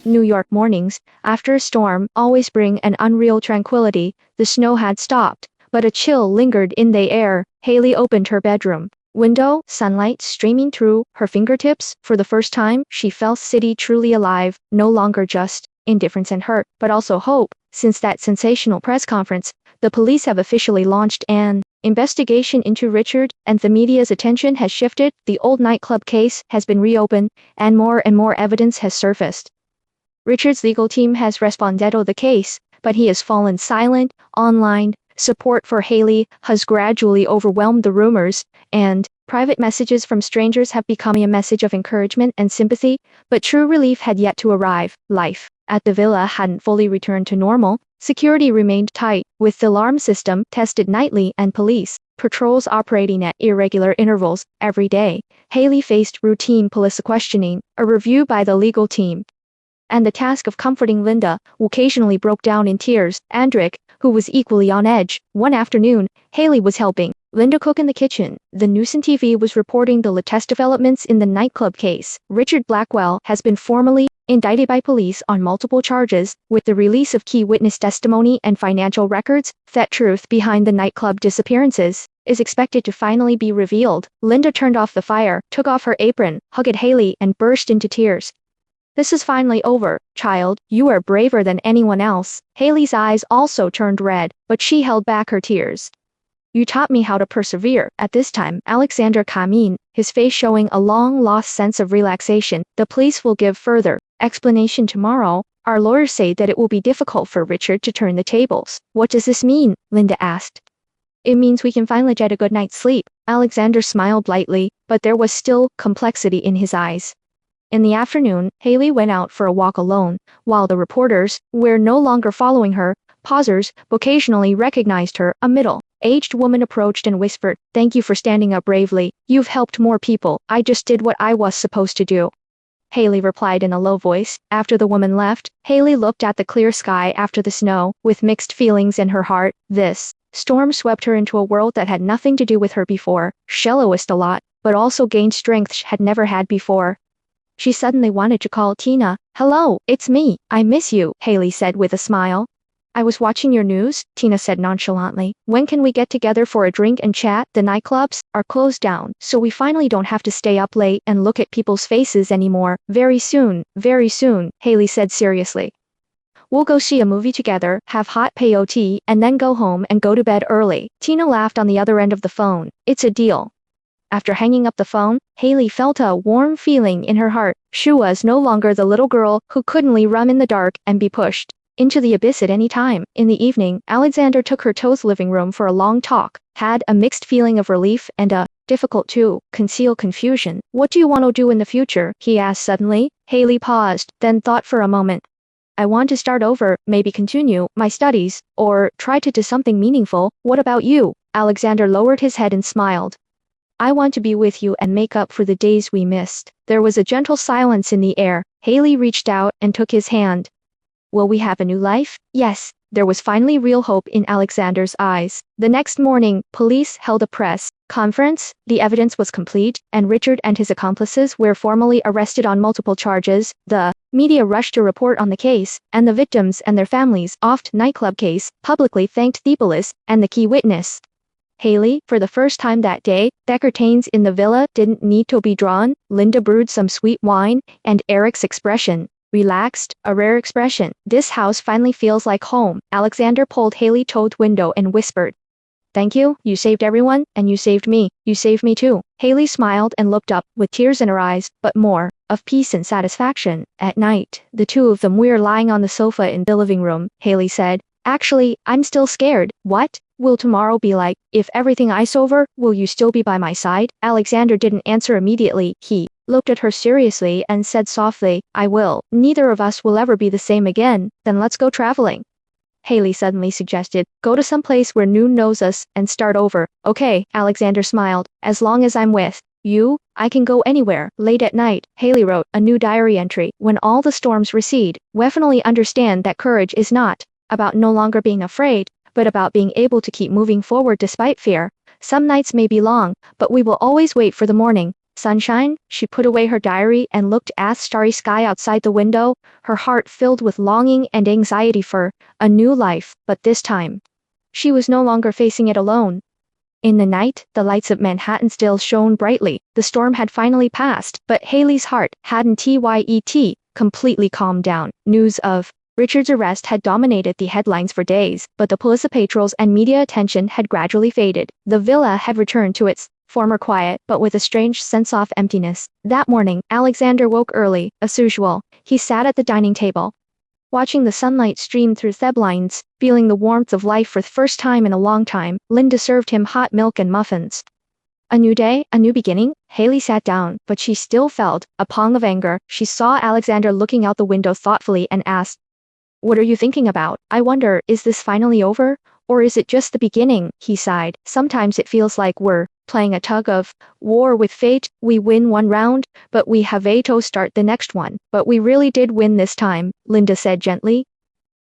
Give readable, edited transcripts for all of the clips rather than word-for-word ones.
New York mornings, after a storm, always bring an unreal tranquility. The snow had stopped, but a chill lingered in the air. Haley opened her bedroom window, sunlight streaming through her fingertips. For the first time, she felt city truly alive, no longer just indifference and hurt, but also hope. Since that sensational press conference, the police have officially launched an investigation into Richard, and the media's attention has shifted. The old nightclub case has been reopened, and more evidence has surfaced. Richard's legal team has responded to the case, but he has fallen silent. Online support for Haley has gradually overwhelmed the rumors, and private messages from strangers have become a message of encouragement and sympathy, but true relief had yet to arrive. Life at the villa hadn't fully returned to normal. Security remained tight, with the alarm system tested nightly and police patrols operating at irregular intervals every day. Haley faced routine police questioning, a review by the legal team, and the task of comforting Linda, who occasionally broke down in tears. Andrick, who was equally on edge. One afternoon, Haley was helping Linda cook in the kitchen. The news and TV was reporting the latest developments in the nightclub case. Richard Blackwell has been formally indicted by police on multiple charges. With the release of key witness testimony and financial records, the truth behind the nightclub disappearances is expected to finally be revealed. Linda turned off the fire, took off her apron, hugged Haley, and burst into tears. "This is finally over, child. You are braver than anyone else." Haley's eyes also turned red, but she held back her tears. "You taught me how to persevere." At this time, Alexander came in, his face showing a long-lost sense of relaxation. "The police will give further explanation tomorrow. Our lawyers say that it will be difficult for Richard to turn the tables." "What does this mean?" Linda asked. "It means we can finally get a good night's sleep." Alexander smiled lightly, but there was still complexity in his eyes. In the afternoon, Haley went out for a walk alone, while the reporters were no longer following her. Pausers occasionally recognized her. A middle-aged woman approached and whispered, "Thank you for standing up bravely. You've helped more people." "I just did what I was supposed to do," Haley replied in a low voice. After the woman left, Haley looked at the clear sky after the snow, with mixed feelings in her heart. This storm swept her into a world that had nothing to do with her before. Shallowest a lot, but also gained strength she had never had before. She suddenly wanted to call Tina. "Hello, it's me. I miss you," Haley said with a smile. "I was watching your news," Tina said nonchalantly. "When can we get together for a drink and chat? The nightclubs are closed down, so we finally don't have to stay up late and look at people's faces anymore." Very soon, Haley said seriously. "We'll go see a movie together, have hot peyote, and then go home and go to bed early." Tina laughed on the other end of the phone. "It's a deal." After hanging up the phone, Haley felt a warm feeling in her heart. She was no longer the little girl who couldn't run in the dark and be pushed into the abyss at any time. In the evening, Alexander took her to his living room for a long talk, had a mixed feeling of relief and a difficult to conceal confusion. "What do you want to do in the future?" he asked suddenly. Haley paused, then thought for a moment. "I want to start over, maybe continue my studies, or try to do something meaningful." "What about you?" Alexander lowered his head and smiled. "I want to be with you and make up for the days we missed." There was a gentle silence in the air. Haley reached out and took his hand. "Will we have a new life?" "Yes." There was finally real hope in Alexander's eyes. The next morning, police held a press conference. The evidence was complete, and Richard and his accomplices were formally arrested on multiple charges. The media rushed to report on the case, and the victims and their families of the nightclub case publicly thanked the police and the key witness. Haley, for the first time that day, the curtains in the villa didn't need to be drawn. Linda brewed some sweet wine, and Eric's expression relaxed, a rare expression. "This house finally feels like home." Alexander pulled Haley to the window and whispered, "Thank you. You saved everyone, and you saved me. You saved me too." Haley smiled and looked up, with tears in her eyes, but more of peace and satisfaction. At night, the two of them were lying on the sofa in the living room. Haley said, "Actually, I'm still scared." "What will tomorrow be like? If everything is over, will you still be by my side?" Alexander didn't answer immediately. He looked at her seriously and said softly, "I will. Neither of us will ever be the same again." "Then let's go traveling," Haley suddenly suggested. "Go to some place where no one knows us and start over." "Okay," Alexander smiled. "As long as I'm with you, I can go anywhere." Late at night, Haley wrote a new diary entry. "When all the storms recede, we finally understand that courage is not about no longer being afraid, but about being able to keep moving forward despite fear. Some nights may be long, but we will always wait for the morning." Sunshine? She put away her diary and looked at the starry sky outside the window, her heart filled with longing and anxiety for a new life, but this time, she was no longer facing it alone. In the night, the lights of Manhattan still shone brightly. The storm had finally passed, but Haley's heart hadn't completely calmed down. News of Richard's arrest had dominated the headlines for days, but the police patrols and media attention had gradually faded. The villa had returned to its former quiet, but with a strange sense of emptiness. That morning, Alexander woke early, as usual. He sat at the dining table, watching the sunlight stream through the blinds, feeling the warmth of life for the first time in a long time. Linda served him hot milk and muffins. A new day, a new beginning. Haley sat down, but she still felt a pang of anger. She saw Alexander looking out the window thoughtfully and asked, "What are you thinking about? I wonder, is this finally over? Or is it just the beginning?" He sighed. "Sometimes it feels like we're playing a tug of war with fate. We win one round, but we have to start the next one. But we really did win this time," Linda said gently,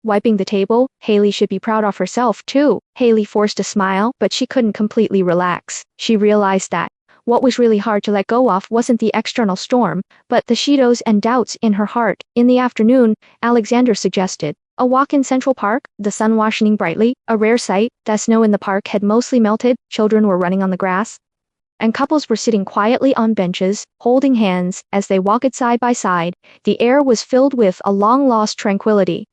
wiping the table. "Haley should be proud of herself too." Haley forced a smile, but she couldn't completely relax. She realized that what was really hard to let go of wasn't the external storm, but the shadows and doubts in her heart. In the afternoon, Alexander suggested a walk in Central Park, the sun was shining brightly, a rare sight. The snow in the park had mostly melted, children were running on the grass, and couples were sitting quietly on benches, holding hands, as they walked side by side. The air was filled with a long-lost tranquility.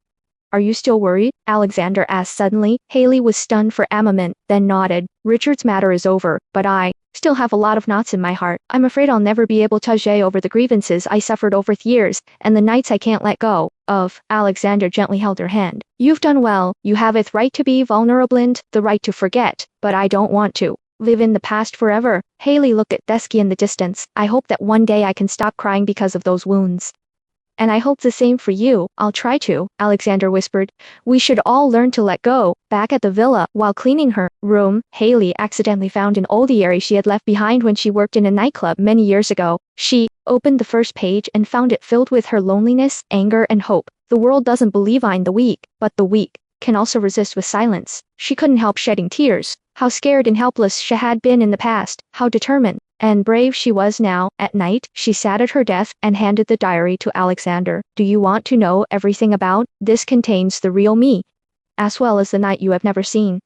"Are you still worried?" Alexander asked suddenly. Haley was stunned for a moment, then nodded. "Richard's matter is over, but I still have a lot of knots in my heart. I'm afraid I'll never be able to get over the grievances I suffered over the years, and the nights I can't let go of." Alexander gently held her hand. "You've done well. You have the right to be vulnerable and the right to forget, but I don't want to live in the past forever." Haley looked at Desky in the distance. "I hope that one day I can stop crying because of those wounds. And I hope the same for you." "I'll try to," Alexander whispered. "We should all learn to let go." Back at the villa, while cleaning her room, Haley accidentally found an old diary she had left behind when she worked in a nightclub many years ago. She opened the first page and found it filled with her loneliness, anger, and hope. "The world doesn't believe in the weak, but the weak can also resist with silence." She couldn't help shedding tears. How scared and helpless she had been in the past, how determined and brave she was now. At night, she sat at her desk and handed the diary to Alexander. "Do you want to know everything about this? Contains the real me, as well as the night you have never seen."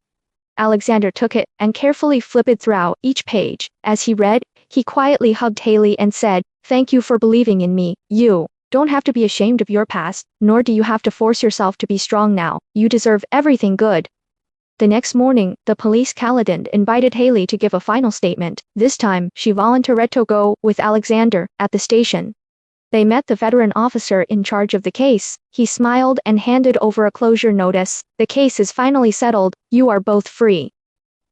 Alexander took it and carefully flipped throughout each page. As he read, he quietly hugged Haley and said, "Thank you for believing in me. You don't have to be ashamed of your past, nor do you have to force yourself to be strong now. You deserve everything good." The next morning, the police Caledon invited Haley to give a final statement. This time, she volunteered to go with Alexander at the station. They met the veteran officer in charge of the case. He smiled and handed over a closure notice. "The case is finally settled. You are both free."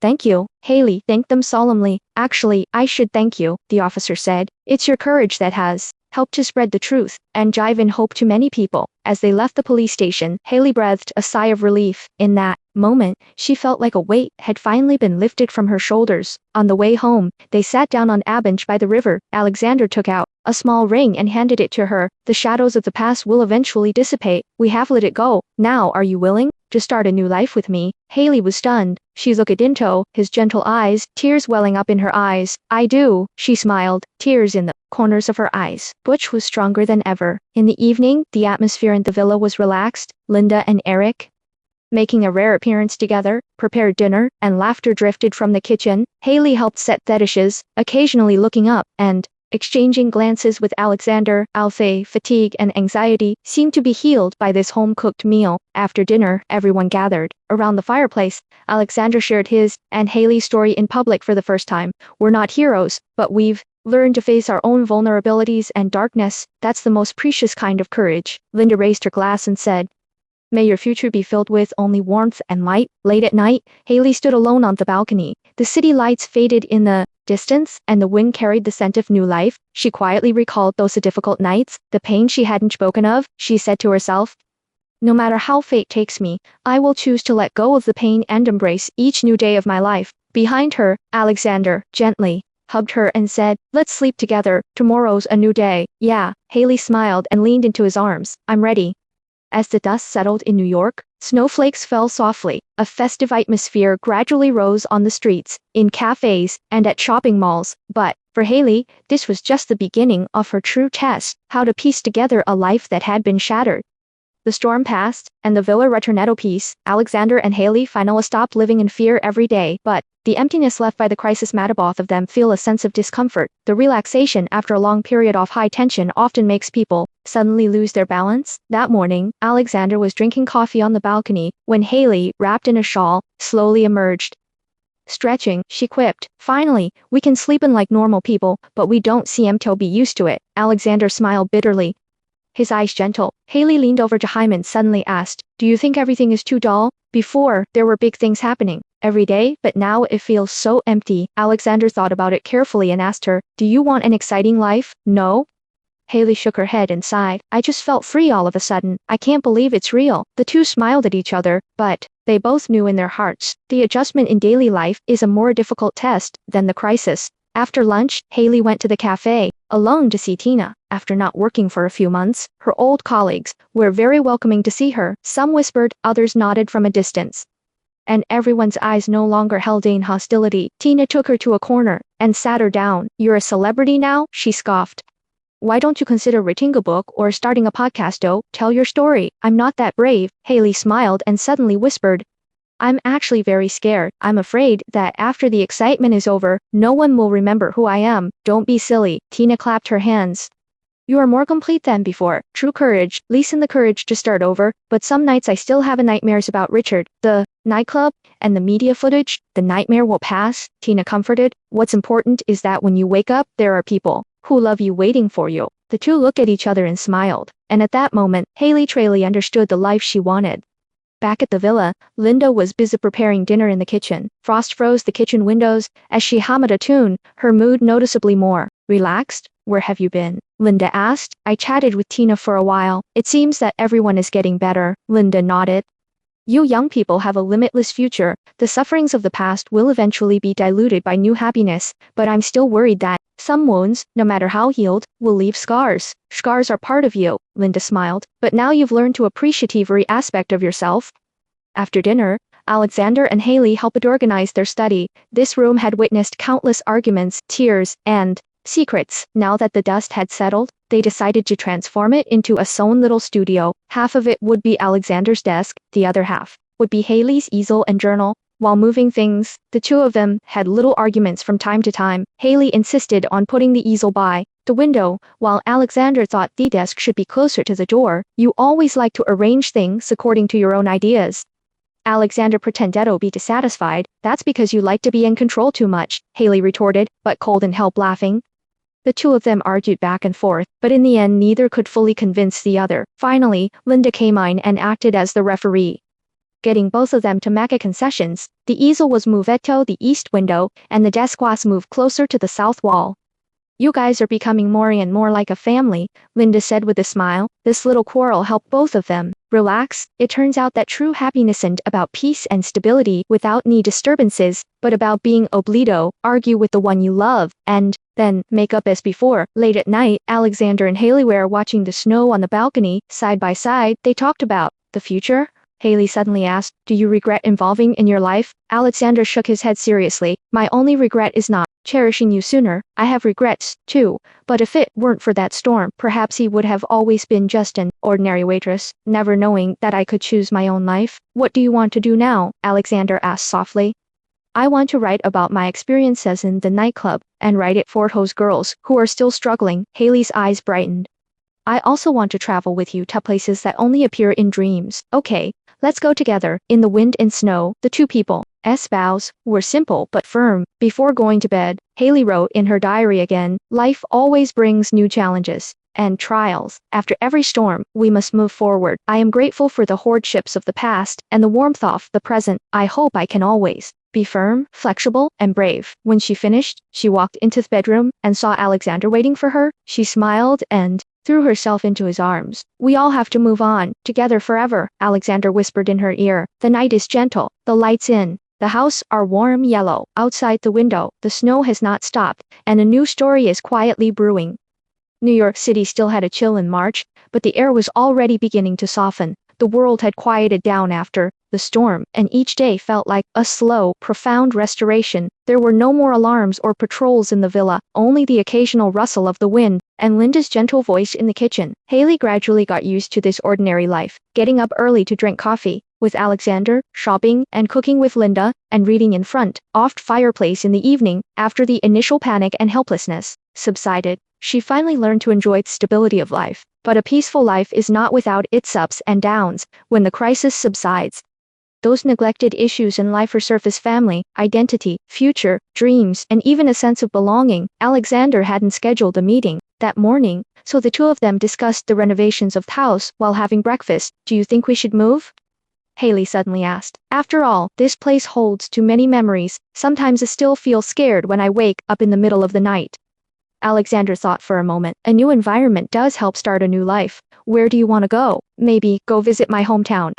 "Thank you." Haley thanked them solemnly. "Actually, I should thank you," the officer said. "It's your courage that has helped to spread the truth and given hope to many people." As they left the police station, Haley breathed a sigh of relief. In that moment, she felt like a weight had finally been lifted from her shoulders. On the way home, they sat down on a bench by the river. Alexander took out a small ring and handed it to her. "The shadows of the past will eventually dissipate. We have let it go. Now, are you willing to start a new life with me?" Haley was stunned. She looked into his gentle eyes, tears welling up in her eyes. "I do," she smiled, tears in the corners of her eyes. Butch was stronger than ever. In the evening, the atmosphere in the villa was relaxed. Linda and Eric, making a rare appearance together, prepared dinner, and laughter drifted from the kitchen. Haley helped set the dishes, occasionally looking up and exchanging glances with Alexander. Alfie, fatigue and anxiety seemed to be healed by this home-cooked meal. After dinner, everyone gathered around the fireplace. Alexander shared his and Haley's story in public for the first time. "We're not heroes, but we've learned to face our own vulnerabilities and darkness. That's the most precious kind of courage." Linda raised her glass and said, "May your future be filled with only warmth and light." Late at night, Haley stood alone on the balcony. The city lights faded in the distance, and the wind carried the scent of new life. She quietly recalled those difficult nights, the pain she hadn't spoken of. She said to herself, "No matter how fate takes me, I will choose to let go of the pain and embrace each new day of my life." Behind her, Alexander gently hugged her and said, "Let's sleep together. Tomorrow's a new day." "Yeah." Haley smiled and leaned into his arms. "I'm ready." As the dust settled in New York, snowflakes fell softly. A festive atmosphere gradually rose on the streets, in cafes, and at shopping malls. But For Haley, this was just the beginning of her true test, how to piece together a life that had been shattered. The storm passed, and the villa returned at peace. Alexander and Haley finally stopped living in fear every day, but the emptiness left by the crisis made both of them feel a sense of discomfort. The relaxation after a long period of high tension often makes people suddenly lose their balance. That morning, Alexander was drinking coffee on the balcony when Haley, wrapped in a shawl, slowly emerged. Stretching, she quipped. Finally, we can sleep in like normal people, but we don't seem to be used to it. Alexander smiled bitterly, his eyes gentle. Haley leaned over to him and suddenly asked, do you think everything is too dull? Before, there were big things happening every day, but now it feels so empty. Alexander thought about it carefully and asked her, do you want an exciting life? No? Haley shook her head and sighed. I just felt free all of a sudden. I can't believe it's real. The two smiled at each other, but they both knew in their hearts, the adjustment in daily life is a more difficult test than the crisis. After lunch, Haley went to the cafe, alone to see Tina. After not working for a few months, her old colleagues were very welcoming to see her. Some whispered, others nodded from a distance. And everyone's eyes no longer held in hostility. Tina took her to a corner and sat her down. You're a celebrity now? She scoffed. Why don't you consider writing a book or starting a podcast? Oh, tell your story. I'm not that brave. Haley smiled and suddenly whispered, I'm actually very scared. I'm afraid that after the excitement is over, no one will remember who I am. Don't be silly. Tina clapped her hands. You are more complete than before. True courage, lessen the courage to start over, but some nights I still have nightmares about Richard, the nightclub, and the media footage. The nightmare will pass, Tina comforted. What's important is that when you wake up, there are people who love you waiting for you. The two looked at each other and smiled, and at that moment, Haley truly understood the life she wanted. Back at the villa, Linda was busy preparing dinner in the kitchen. Frost froze the kitchen windows as she hummed a tune, her mood noticeably more relaxed. Where have you been? Linda asked. I chatted with Tina for a while. It seems that everyone is getting better. Linda nodded. You young people have a limitless future. The sufferings of the past will eventually be diluted by new happiness, but I'm still worried that some wounds, no matter how healed, will leave scars. Scars are part of you, Linda smiled, but now you've learned to appreciate every aspect of yourself. After dinner, Alexander and Haley helped organize their study. This room had witnessed countless arguments, tears, and secrets. Now that the dust had settled, they decided to transform it into a own little studio. Half of it would be Alexander's desk, the other half would be Haley's easel and journal. While moving things, the two of them had little arguments from time to time. Haley insisted on putting the easel by the window, while Alexander thought the desk should be closer to the door. You always like to arrange things according to your own ideas. Alexander pretended to be dissatisfied. That's because you like to be in control too much, Haley retorted, but couldn't help laughing. The two of them argued back and forth, but in the end neither could fully convince the other. Finally, Linda came in and acted as the referee. Getting both of them to make concessions, the easel was moved to the east window, and the desk was moved closer to the south wall. You guys are becoming more and more like a family, Linda said with a smile. This little quarrel helped both of them relax. It turns out that true happiness isn't about peace and stability without any disturbances, but about being obliged, argue with the one you love, and then make up as before. Late at night, Alexander and Haley were watching the snow on the balcony. Side by side, they talked about the future. Haley suddenly asked, do you regret involving in your life? Alexander shook his head seriously. My only regret is not cherishing you sooner. I have regrets, too, but if it weren't for that storm, perhaps he would have always been just an ordinary waitress, never knowing that I could choose my own life. What do you want to do now? Alexander asked softly. I want to write about my experiences in the nightclub, and write it for those girls who are still struggling. Haley's eyes brightened. I also want to travel with you to places that only appear in dreams. Okay, let's go together. In the wind and snow, the two people's vows were simple but firm. Before going to bed, Haley wrote in her diary again, life always brings new challenges and trials. After every storm, we must move forward. I am grateful for the hardships of the past and the warmth of the present. I hope I can always be firm, flexible, and brave. When she finished, she walked into the bedroom and saw Alexander waiting for her. She smiled and threw herself into his arms. We all have to move on, together forever, Alexander whispered in her ear. The night is gentle, the lights in the house are warm yellow. Outside the window, the snow has not stopped, and a new story is quietly brewing. New York City still had a chill in March, but the air was already beginning to soften. The world had quieted down after the storm, and each day felt like a slow, profound restoration. There were no more alarms or patrols in the villa, only the occasional rustle of the wind, and Linda's gentle voice in the kitchen. Haley gradually got used to this ordinary life, getting up early to drink coffee with Alexander, shopping and cooking with Linda, and reading in front of the fireplace in the evening. After the initial panic and helplessness subsided, she finally learned to enjoy the stability of life. But a peaceful life is not without its ups and downs. When the crisis subsides, those neglected issues in life resurface: family, identity, future, dreams, and even a sense of belonging. Alexander hadn't scheduled a meeting that morning, so the two of them discussed the renovations of the house while having breakfast. "Do you think we should move?" Haley suddenly asked. "After all, this place holds too many memories. Sometimes I still feel scared when I wake up in the middle of the night." Alexander thought for a moment. "A new environment does help start a new life. Where do you want to go?" "Maybe go visit my hometown,"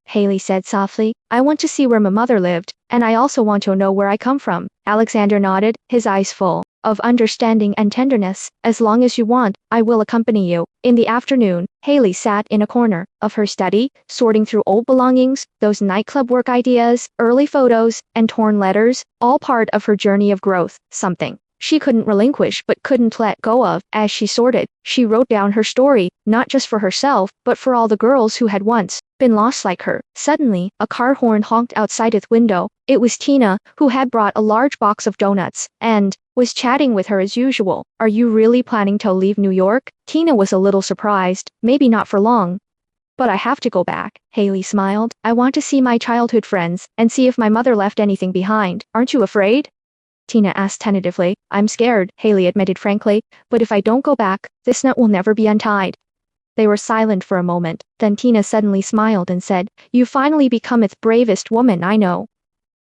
Haley said softly. "I want to see where my mother lived, and I also want to know where I come from." Alexander nodded, his eyes full of understanding and tenderness. "As long as you want, I will accompany you." In the afternoon, Haley sat in a corner of her study, sorting through old belongings, those nightclub work ideas, early photos, and torn letters, all part of her journey of growth, something she couldn't relinquish but couldn't let go of. As she sorted, she wrote down her story, not just for herself, but for all the girls who had once been lost like her. Suddenly, a car horn honked outside its window. It was Tina, who had brought a large box of donuts, and was chatting with her as usual. "Are you really planning to leave New York?" Tina was a little surprised. "Maybe not for long. But I have to go back," Haley smiled. "I want to see my childhood friends, and see if my mother left anything behind." "Aren't you afraid?" Tina asked tentatively. "I'm scared," Haley admitted frankly, "but if I don't go back, this knot will never be untied." They were silent for a moment, then Tina suddenly smiled and said, "You finally become the bravest woman I know."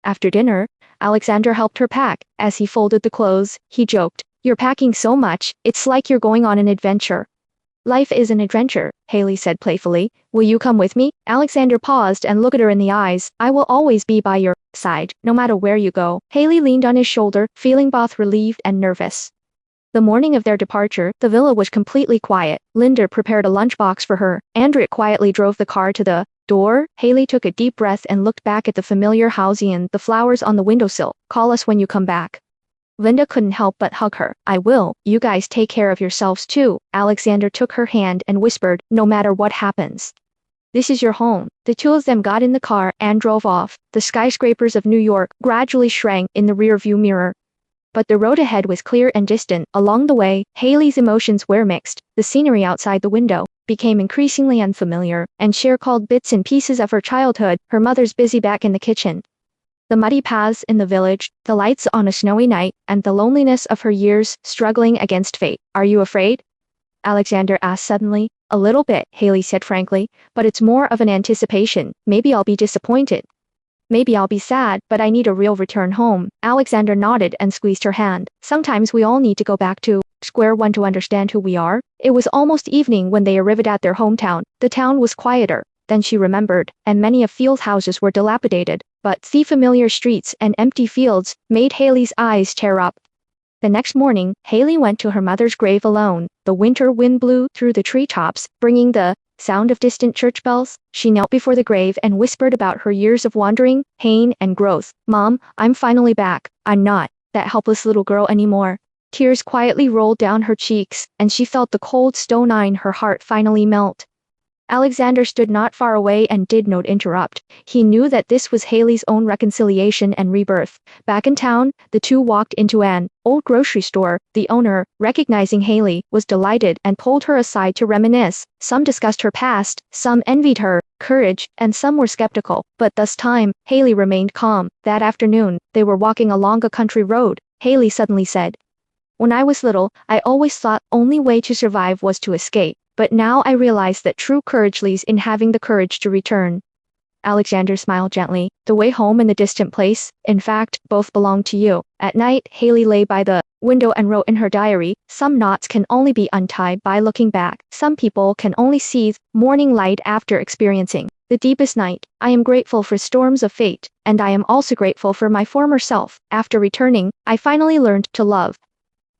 After dinner, Alexander helped her pack. As he folded the clothes, he joked, "You're packing so much, it's like you're going on an adventure." "Life is an adventure," Haley said playfully. "Will you come with me?" Alexander paused and looked at her in the eyes. "I will always be by your side, no matter where you go." Haley leaned on his shoulder, feeling both relieved and nervous. The morning of their departure, the villa was completely quiet. Linda prepared a lunchbox for her. Andrea quietly drove the car to the door. Haley took a deep breath and looked back at the familiar housing and the flowers on the windowsill. "Call us when you come back." Linda couldn't help but hug her. "I will. You guys take care of yourselves too." Alexander took her hand and whispered, "No matter what happens, this is your home." The two of them got in the car and drove off. The skyscrapers of New York gradually shrank in the rearview mirror. But the road ahead was clear and distant. Along the way, Haley's emotions were mixed. The scenery outside the window became increasingly unfamiliar, and she recalled bits and pieces of her childhood, her mother's busy back in the kitchen, the muddy paths in the village, the lights on a snowy night, and the loneliness of her years struggling against fate. "Are you afraid?" Alexander asked suddenly. "A little bit," Haley said frankly, "but it's more of an anticipation. Maybe I'll be disappointed. Maybe I'll be sad, but I need a real return home." Alexander nodded and squeezed her hand. "Sometimes we all need to go back to square one to understand who we are." It was almost evening when they arrived at their hometown. The town was quieter than she remembered, and many of Field's houses were dilapidated, but the familiar streets and empty fields made Haley's eyes tear up. The next morning, Haley went to her mother's grave alone. The winter wind blew through the treetops, bringing the sound of distant church bells. She knelt before the grave and whispered about her years of wandering, pain, and growth. "Mom, I'm finally back. I'm not that helpless little girl anymore." Tears quietly rolled down her cheeks, and she felt the cold stone in her heart finally melt. Alexander stood not far away and did not interrupt. He knew that this was Haley's own reconciliation and rebirth. Back in town, the two walked into an old grocery store. The owner, recognizing Haley, was delighted and pulled her aside to reminisce. Some discussed her past, some envied her courage, and some were skeptical. But this time, Haley remained calm. That afternoon, they were walking along a country road. Haley suddenly said, "When I was little, I always thought only way to survive was to escape. But now I realize that true courage lies in having the courage to return." Alexander smiled gently. "The way home and the distant place, in fact, both belong to you." At night, Haley lay by the window and wrote in her diary, "Some knots can only be untied by looking back. Some people can only see morning light after experiencing the deepest night. I am grateful for storms of fate, and I am also grateful for my former self. After returning, I finally learned to love."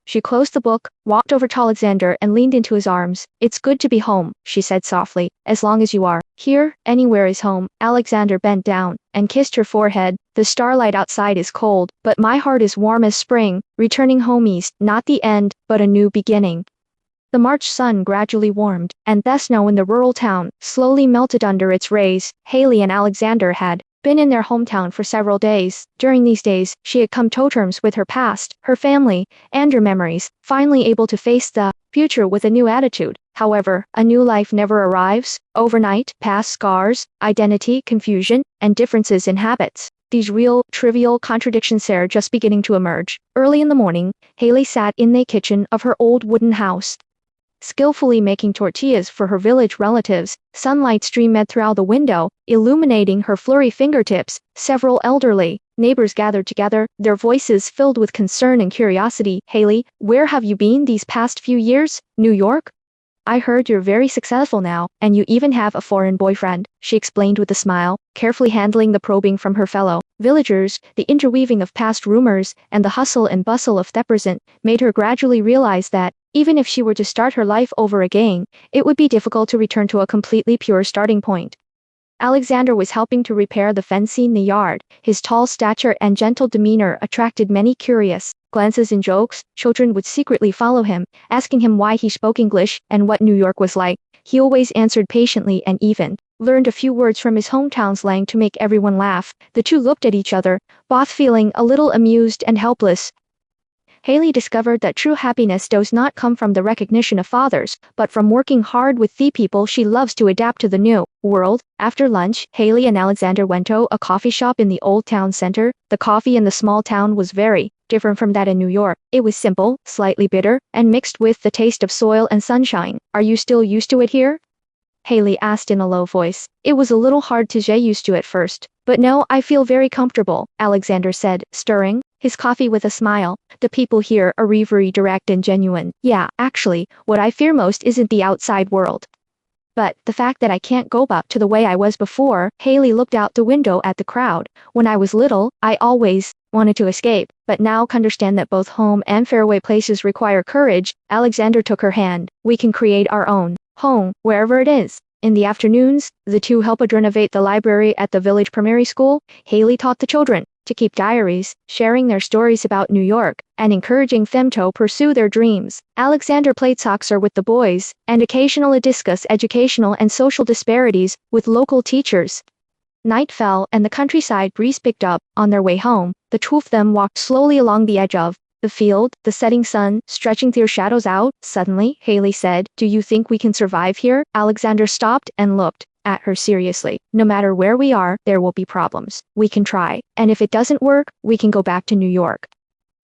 She closed the book, walked over to Alexander and leaned into his arms. It's good to be home, she said softly, as long as you are. Here, anywhere is home. Alexander bent down and kissed her forehead. The starlight outside is cold, but my heart is warm as spring, returning home east, not the end, but a new beginning. The March sun gradually warmed, and the snow in the rural town slowly melted under its rays. Haley and Alexander had been in their hometown for several days. During these days, she had come to terms with her past, her family, and her memories, finally able to face the future with a new attitude. However, a new life never arrives overnight. Past scars, identity, confusion, and differences in habits. These real, trivial contradictions are just beginning to emerge. Early in the morning, Haley sat in the kitchen of her old wooden house, skillfully making tortillas for her village relatives. Sunlight streamed through the window, illuminating her flurry fingertips. Several elderly neighbors gathered together, their voices filled with concern and curiosity. Haley, where have you been these past few years? New York? I heard you're very successful now, and you even have a foreign boyfriend, she explained with a smile, carefully handling the probing from her fellow villagers. The interweaving of past rumors and the hustle and bustle of the present made her gradually realize that, even if she were to start her life over again, it would be difficult to return to a completely pure starting point. Alexander was helping to repair the fencing in the yard. His tall stature and gentle demeanor attracted many curious glances and jokes. Children would secretly follow him, asking him why he spoke English and what New York was like. He always answered patiently and even learned a few words from his hometown slang to make everyone laugh. The two looked at each other, both feeling a little amused and helpless. Haley discovered that true happiness does not come from the recognition of others, but from working hard with the people she loves to adapt to the new world. After lunch, Haley and Alexander went to a coffee shop in the old town center. The coffee in the small town was very different from that in New York. It was simple, slightly bitter, and mixed with the taste of soil and sunshine. Are you still used to it here? Haley asked in a low voice. It was a little hard to get used to at first, but no, I feel very comfortable, Alexander said, stirring his coffee with a smile. The people here are very direct and genuine. Yeah, actually, what I fear most isn't the outside world, but the fact that I can't go back to the way I was before. Haley looked out the window at the crowd. When I was little, I always wanted to escape, but now I understand that both home and faraway places require courage. Alexander took her hand. We can create our own home, wherever it is. In the afternoons, the two helped renovate the library at the village primary school. Haley taught the children to keep diaries, sharing their stories about New York, and encouraging them to pursue their dreams. Alexander played soccer with the boys, and occasionally discussed educational and social disparities with local teachers. Night fell and the countryside breeze picked up. On their way home, the two of them walked slowly along the edge of the field, the setting sun stretching their shadows out. Suddenly, Haley said, "Do you think we can survive here?" Alexander stopped and looked at her seriously. No matter where we are, there will be problems. We can try, and if it doesn't work, we can go back to New York.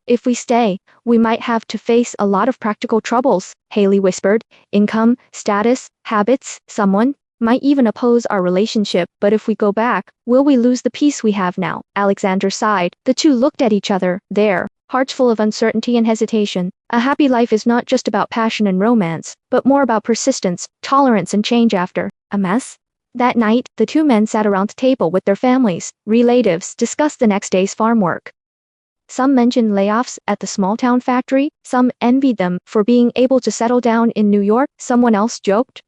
If we stay, we might have to face a lot of practical troubles, Haley whispered. Income, status, habits, someone might even oppose our relationship. But if we go back, will we lose the peace we have now? Alexander sighed. The two looked at each other, their hearts full of uncertainty and hesitation. A happy life is not just about passion and romance, but more about persistence, tolerance and change after a mess. That night, the two men sat around the table with their families. Relatives discussed the next day's farm work. Some mentioned layoffs at the small town factory. Some envied them for being able to settle down in New York. Someone else joked,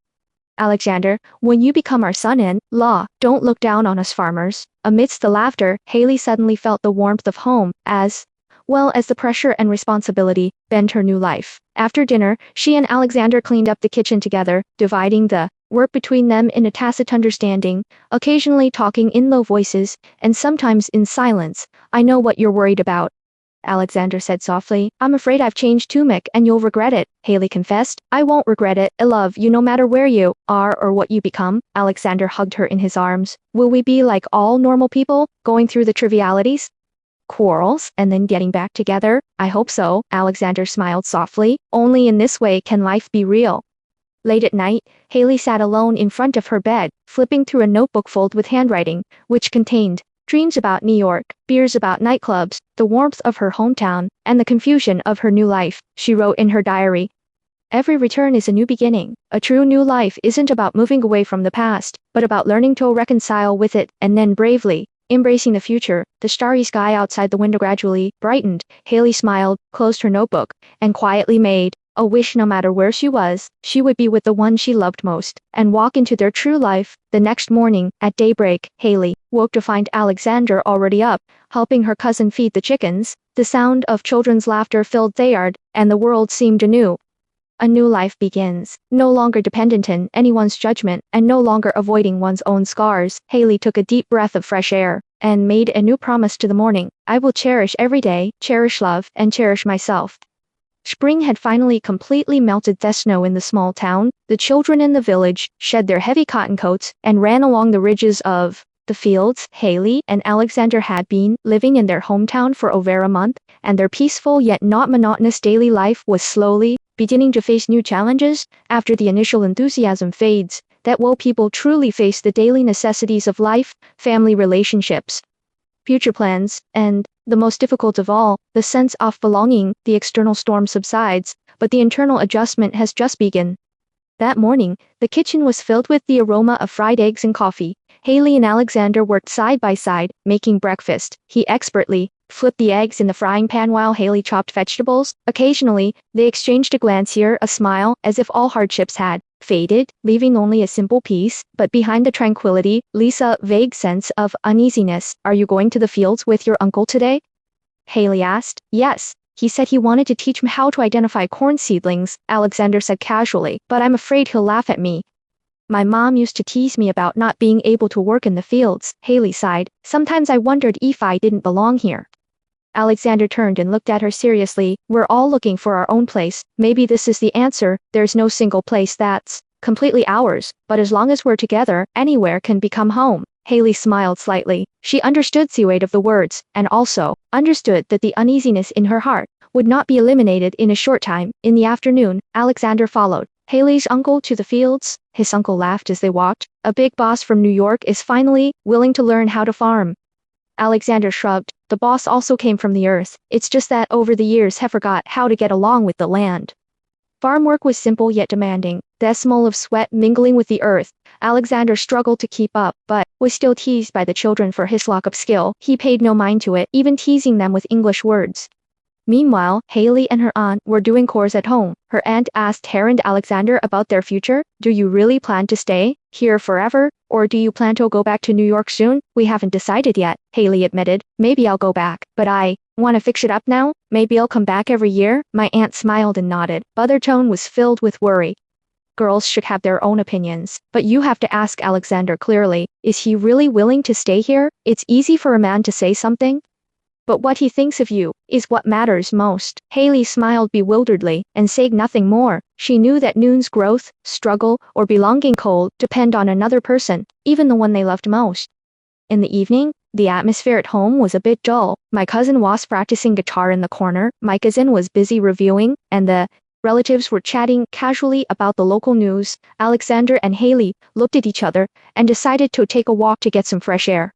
Alexander, when you become our son-in-law, don't look down on us farmers. Amidst the laughter, Haley suddenly felt the warmth of home, as well as the pressure and responsibility bent her new life. After dinner, she and Alexander cleaned up the kitchen together, dividing the work between them in a tacit understanding, occasionally talking in low voices, and sometimes in silence. I know what you're worried about, Alexander said softly. I'm afraid I've changed too much and you'll regret it, Haley confessed. I won't regret it. I love you no matter where you are or what you become. Alexander hugged her in his arms. Will we be like all normal people, going through the trivialities, quarrels, and then getting back together? I hope so, Alexander smiled softly. Only in this way can life be real. Late at night, Haley sat alone in front of her bed, flipping through a notebook filled with handwriting, which contained dreams about New York, fears about nightclubs, the warmth of her hometown, and the confusion of her new life. She wrote in her diary, "Every return is a new beginning. A true new life isn't about moving away from the past, but about learning to reconcile with it and then bravely embracing the future. The starry sky outside the window gradually brightened. Haley smiled, closed her notebook, and quietly made a wish. No matter where she was, she would be with the one she loved most, and walk into their true life. The next morning, at daybreak, Haley woke to find Alexander already up, helping her cousin feed the chickens. The sound of children's laughter filled the yard, and the world seemed anew. A new life begins, no longer dependent on anyone's judgment, and no longer avoiding one's own scars. Haley took a deep breath of fresh air, and made a new promise to the morning. I will cherish every day, cherish love, and cherish myself. Spring had finally completely melted the snow in the small town. The children in the village shed their heavy cotton coats and ran along the ridges of the fields. Haley and Alexander had been living in their hometown for over a month, and their peaceful yet not monotonous daily life was slowly beginning to face new challenges. After the initial enthusiasm fades, that will people truly face the daily necessities of life, family relationships, future plans, and, the most difficult of all, the sense of belonging. The external storm subsides, but the internal adjustment has just begun. That morning, the kitchen was filled with the aroma of fried eggs and coffee. Haley and Alexander worked side by side, making breakfast. He expertly flipped the eggs in the frying pan while Haley chopped vegetables. Occasionally, they exchanged a glance here, a smile, as if all hardships had faded, leaving only a simple peace. But behind the tranquility, Lisa, vague sense of uneasiness. Are you going to the fields with your uncle today? Haley asked. Yes. He said he wanted to teach me how to identify corn seedlings, Alexander said casually, but I'm afraid he'll laugh at me. My mom used to tease me about not being able to work in the fields. Haley sighed. Sometimes I wondered if I didn't belong here. Alexander turned and looked at her seriously. We're all looking for our own place. Maybe this is the answer. There's no single place that's completely ours, but as long as we're together, anywhere can become home. Haley smiled slightly. She understood the weight of the words, and also understood that the uneasiness in her heart would not be eliminated in a short time. In the afternoon, Alexander followed Haley's uncle to the fields. His uncle laughed as they walked. A big boss from New York is finally willing to learn how to farm. Alexander shrugged. The boss also came from the earth. It's just that over the years he forgot how to get along with the land. Farm work was simple yet demanding. The smell of sweat mingling with the earth. Alexander struggled to keep up, but was still teased by the children for his lack of skill. He paid no mind to it, even teasing them with English words. Meanwhile, Haley and her aunt were doing chores at home. Her aunt asked her and Alexander about their future. Do you really plan to stay here forever, or do you plan to go back to New York soon? We haven't decided yet, Haley admitted. Maybe I'll go back, but I want to fix it up now. Maybe I'll come back every year. My aunt smiled and nodded, but her tone was filled with worry. Girls should have their own opinions, but you have to ask Alexander clearly. Is he really willing to stay here? It's easy for a man to say something, but what he thinks of you is what matters most. Haley smiled bewilderedly and said nothing more. She knew that Noon's growth, struggle, or belonging could depend on another person, even the one they loved most. In the evening, the atmosphere at home was a bit dull. My cousin was practicing guitar in the corner, my cousin was busy reviewing, and the relatives were chatting casually about the local news. Alexander and Haley looked at each other and decided to take a walk to get some fresh air.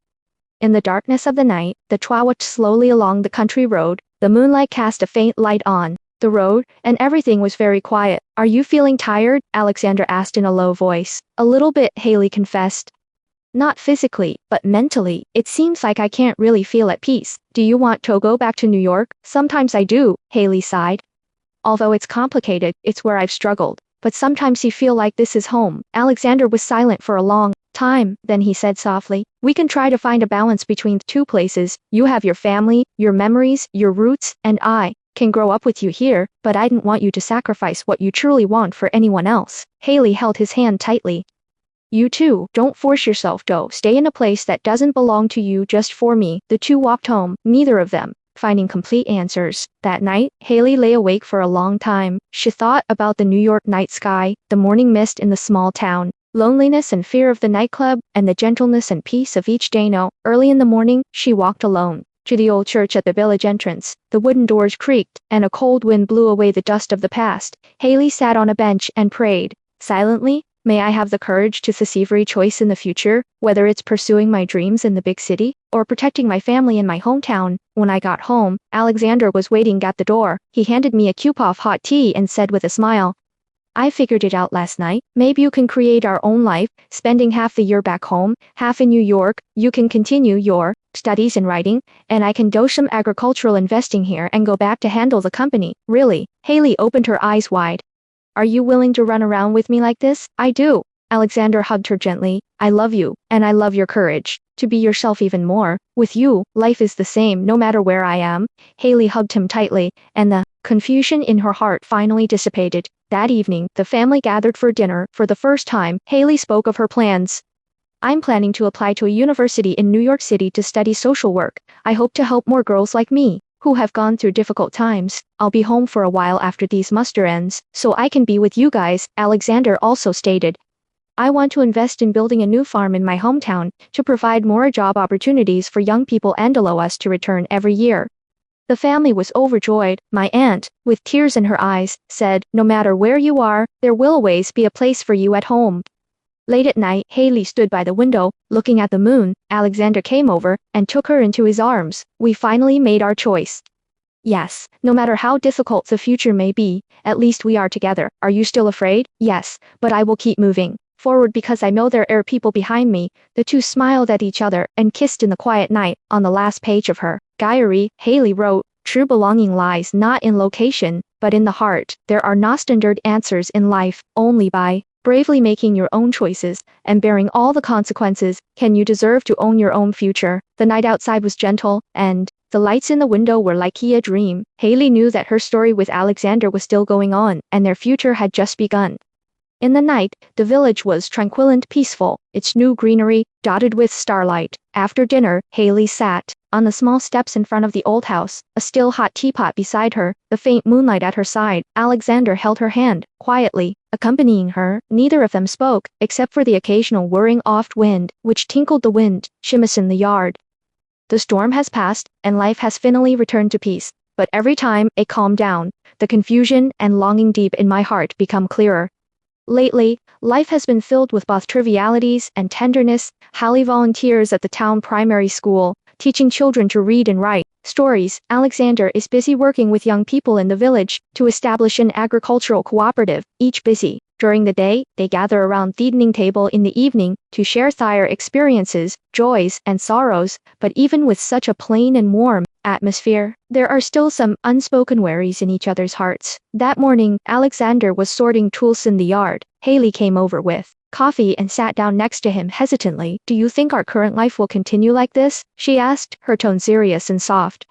In the darkness of the night, the twa walked slowly along the country road. The moonlight cast a faint light on the road, and everything was very quiet. Are you feeling tired? Alexander asked in a low voice. A little bit, Haley confessed. Not physically, but mentally. It seems like I can't really feel at peace. Do you want to go back to New York? Sometimes I do, Haley sighed. Although it's complicated, it's where I've struggled. But sometimes you feel like this is home. Alexander was silent for a long time, then he said softly, we can try to find a balance between the two places. You have your family, your memories, your roots, and I can grow up with you here, but I didn't want you to sacrifice what you truly want for anyone else. Haley held his hand tightly. You too, don't force yourself to stay in a place that doesn't belong to you just for me. The two walked home, neither of them finding complete answers. That night, Haley lay awake for a long time. She thought about the New York night sky, the morning mist in the small town, loneliness and fear of the nightclub, and the gentleness and peace of each day. No, early in the morning, she walked alone to the old church at the village entrance. The wooden doors creaked, and a cold wind blew away the dust of the past. Haley sat on a bench and prayed silently. May I have the courage to face every choice in the future, whether it's pursuing my dreams in the big city, or protecting my family in my hometown. When I got home, Alexander was waiting at the door. He handed me a cup of hot tea and said with a smile, I figured it out last night. Maybe you can create our own life, spending half the year back home, half in New York. You can continue your studies in writing, and I can do some agricultural investing here and go back to handle the company. Really? Haley opened her eyes wide. Are you willing to run around with me like this? I do. Alexander hugged her gently. I love you, and I love your courage to be yourself even more. With you, life is the same no matter where I am. Haley hugged him tightly, and the confusion in her heart finally dissipated. That evening, the family gathered for dinner. For the first time, Haley spoke of her plans. I'm planning to apply to a university in New York City to study social work. I hope to help more girls like me, who have gone through difficult times. I'll be home for a while after these muster ends, so I can be with you guys, Alexander also stated. I want to invest in building a new farm in my hometown, to provide more job opportunities for young people and allow us to return every year. The family was overjoyed. My aunt, with tears in her eyes, said, no matter where you are, there will always be a place for you at home. Late at night, Haley stood by the window, looking at the moon. Alexander came over and took her into his arms. We finally made our choice. Yes, no matter how difficult the future may be, at least we are together. Are you still afraid? Yes, but I will keep moving forward because I know there are people behind me. The two smiled at each other and kissed in the quiet night. On the last page of her diary, Haley wrote, true belonging lies not in location, but in the heart. There are no standard answers in life, only by bravely making your own choices and bearing all the consequences can you deserve to own your own future. The night outside was gentle, and the lights in the window were like a dream. Haley knew that her story with Alexander was still going on, and their future had just begun. In the night, the village was tranquil and peaceful, its new greenery dotted with starlight. After dinner, Haley sat on the small steps in front of the old house, a still hot teapot beside her, the faint moonlight at her side. Alexander held her hand, quietly, accompanying her. Neither of them spoke, except for the occasional whirring oft wind, which tinkled the wind, chimes in the yard. The storm has passed, and life has finally returned to peace. But every time it calmed down, the confusion and longing deep in my heart become clearer. Lately, life has been filled with both trivialities and tenderness. Hallie volunteers at the town primary school, teaching children to read and write stories. Alexander is busy working with young people in the village to establish an agricultural cooperative, each busy. During the day, they gather around the dining table in the evening to share their experiences, joys, and sorrows. But even with such a plain and warm atmosphere, there are still some unspoken worries in each other's hearts. That morning, Alexander was sorting tools in the yard. Haley came over with coffee and sat down next to him hesitantly. Do you think our current life will continue like this? She asked, her tone serious and soft.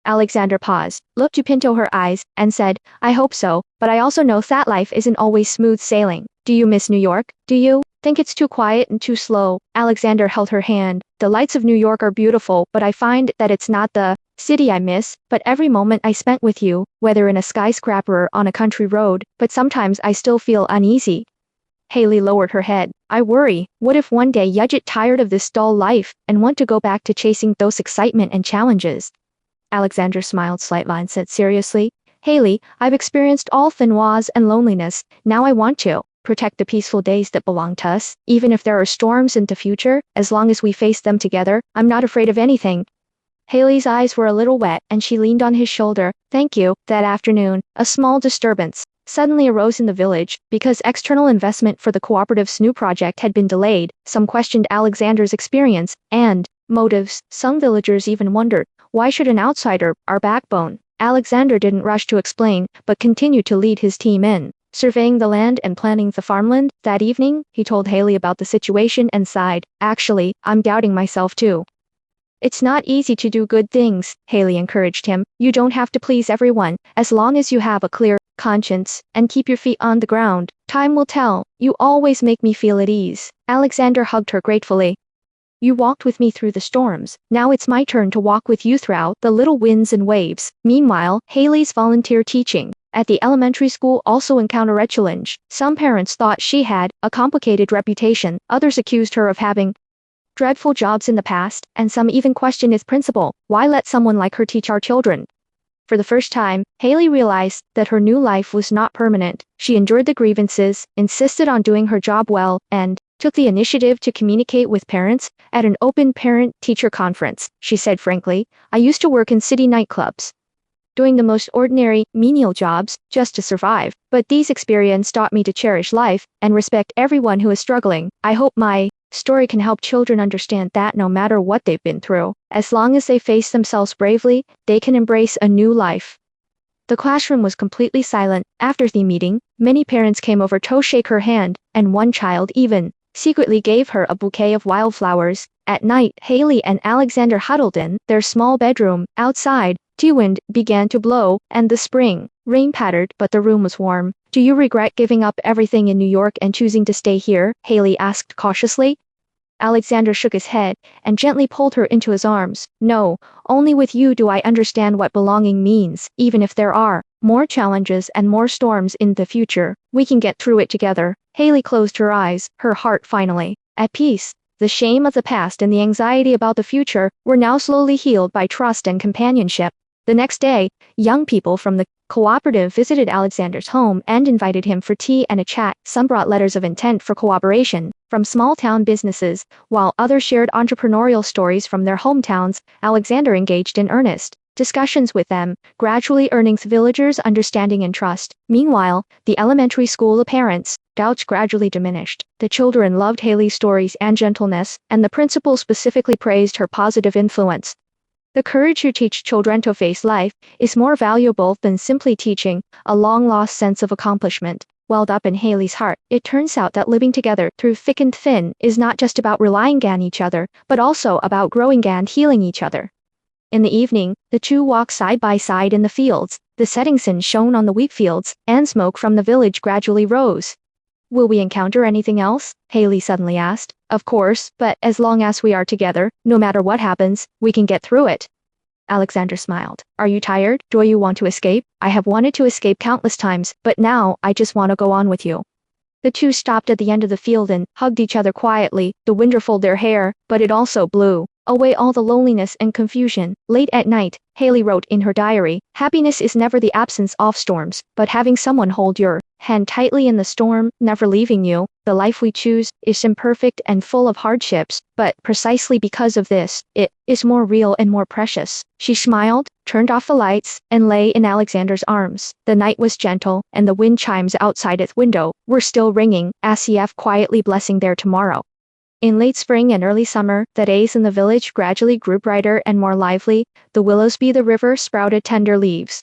Alexander paused, looked up into her eyes, and said, I hope so, but I also know that life isn't always smooth sailing. Do you miss New York? Do you think it's too quiet and too slow? Alexander held her hand. The lights of New York are beautiful, but I find that it's not the city I miss, but every moment I spent with you, whether in a skyscraper or on a country road. But sometimes I still feel uneasy. Haley lowered her head. I worry, what if one day you get tired of this dull life and want to go back to chasing those excitement and challenges? Alexander smiled slightly and said seriously, Haley, I've experienced all ennui and loneliness. Now I want to protect the peaceful days that belong to us. Even if there are storms in the future, as long as we face them together, I'm not afraid of anything. Haley's eyes were a little wet, and she leaned on his shoulder. Thank you. That afternoon, a small disturbance suddenly arose in the village, because external investment for the cooperative's new project had been delayed. Some questioned Alexander's experience and motives. Some villagers even wondered, why should an outsider, our backbone? Alexander didn't rush to explain, but continued to lead his team in surveying the land and planning the farmland. That evening, he told Haley about the situation and sighed. Actually, I'm doubting myself too. It's not easy to do good things, Haley encouraged him. You don't have to please everyone, as long as you have a clear conscience and keep your feet on the ground. Time will tell. You always make me feel at ease. Alexander hugged her gratefully. You walked with me through the storms. Now it's my turn to walk with you throughout the little winds and waves. Meanwhile, Haley's volunteer teaching at the elementary school also encountered a challenge. Some parents thought she had a complicated reputation. Others accused her of having dreadful jobs in the past, and some even questioned its principle. Why let someone like her teach our children? For the first time, Haley realized that her new life was not permanent. She endured the grievances, insisted on doing her job well, and took the initiative to communicate with parents. At an open parent-teacher conference, she said frankly, I used to work in city nightclubs, doing the most ordinary, menial jobs, just to survive. But these experiences taught me to cherish life and respect everyone who is struggling. I hope my story can help children understand that no matter what they've been through, as long as they face themselves bravely, they can embrace a new life. The classroom was completely silent. After the meeting, many parents came over to shake her hand, and one child even secretly gave her a bouquet of wildflowers. At night, Haley and Alexander huddled in their small bedroom. Outside, the wind began to blow, and the spring rain pattered, but the room was warm. Do you regret giving up everything in New York and choosing to stay here? Haley asked cautiously. Alexander shook his head and gently pulled her into his arms. No, only with you do I understand what belonging means. Even if there are more challenges and more storms in the future, we can get through it together. Haley closed her eyes, her heart finally at peace. The shame of the past and the anxiety about the future were now slowly healed by trust and companionship. The next day, young people from the cooperative visited Alexander's home and invited him for tea and a chat. Some brought letters of intent for cooperation from small-town businesses, while others shared entrepreneurial stories from their hometowns. Alexander engaged in earnest discussions with them, gradually earning the villagers' understanding and trust. Meanwhile, the elementary school parents' doubts gradually diminished. The children loved Haley's stories and gentleness, and the principal specifically praised her positive influence. The courage to teach children to face life is more valuable than simply teaching. A long-lost sense of accomplishment welled up in Haley's heart. It turns out that living together through thick and thin is not just about relying on each other, but also about growing and healing each other. In the evening, the two walked side by side in the fields. The setting sun shone on the wheat fields, and smoke from the village gradually rose. Will we encounter anything else? Haley suddenly asked. Of course, but as long as we are together, no matter what happens, we can get through it. Alexander smiled. Are you tired? Do you want to escape? I have wanted to escape countless times, but now I just want to go on with you. The two stopped at the end of the field and hugged each other quietly. The wind ruffled their hair, but it also blew away all the loneliness and confusion. Late at night, Haley wrote in her diary, happiness is never the absence of storms, but having someone hold your hand tightly in the storm, never leaving you. The life we choose is imperfect and full of hardships, but precisely because of this, it is more real and more precious. She smiled, turned off the lights, and lay in Alexander's arms. The night was gentle, and the wind chimes outside its window were still ringing, as if quietly blessing their tomorrow. In late spring and early summer, the days in the village gradually grew brighter and more lively. The willows by the river sprouted tender leaves,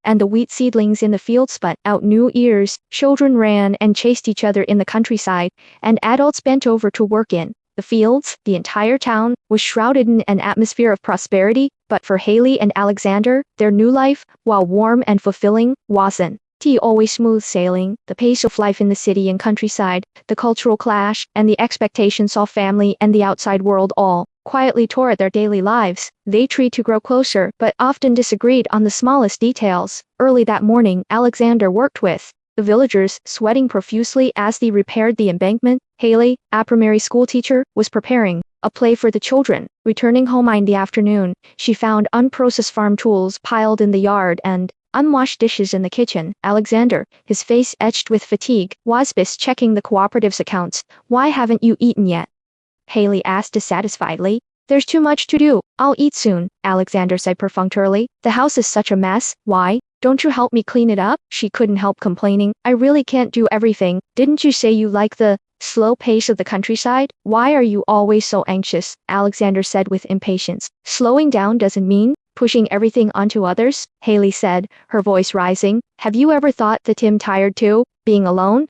and the wheat seedlings in the field spat out new ears. Children ran and chased each other in the countryside, and adults bent over to work in the fields. The entire town was shrouded in an atmosphere of prosperity, but for Haley and Alexander, their new life, while warm and fulfilling, wasn't always smooth sailing. The pace of life in the city and countryside, the cultural clash, and the expectations of family and the outside world all quietly tore at their daily lives. They tried to grow closer, but often disagreed on the smallest details. Early that morning, Alexander worked with the villagers, sweating profusely as they repaired the embankment. Haley, a primary school teacher, was preparing a play for the children. Returning home in the afternoon, she found unprocessed farm tools piled in the yard and unwashed dishes in the kitchen. Alexander, his face etched with fatigue, was checking the cooperative's accounts. Why haven't you eaten yet? Haley asked dissatisfiedly. There's too much to do. I'll eat soon, Alexander said perfunctorily. The house is such a mess. Why don't you help me clean it up? She couldn't help complaining. I really can't do everything. Didn't you say you like the slow pace of the countryside? Why are you always so anxious? Alexander said with impatience. Slowing down doesn't mean pushing everything onto others, Haley said, her voice rising. Have you ever thought that I'm tired too, being alone?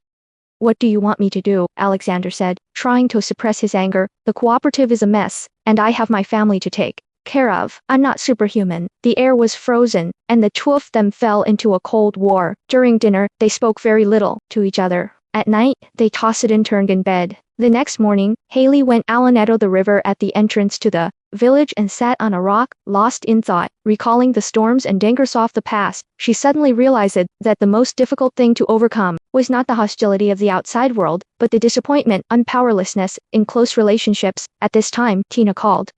What do you want me to do? Alexander said, trying to suppress his anger. The cooperative is a mess, and I have my family to take care of. I'm not superhuman. The air was frozen, and the two of them fell into a cold war. During dinner, they spoke very little to each other. At night, they tossed and turned in bed. The next morning, Haley went Alanetto the river at the entrance to the village and sat on a rock, lost in thought. Recalling the storms and dangers of the past, she suddenly realized that the most difficult thing to overcome was not the hostility of the outside world, but the disappointment and powerlessness in close relationships. At this time, Tina called.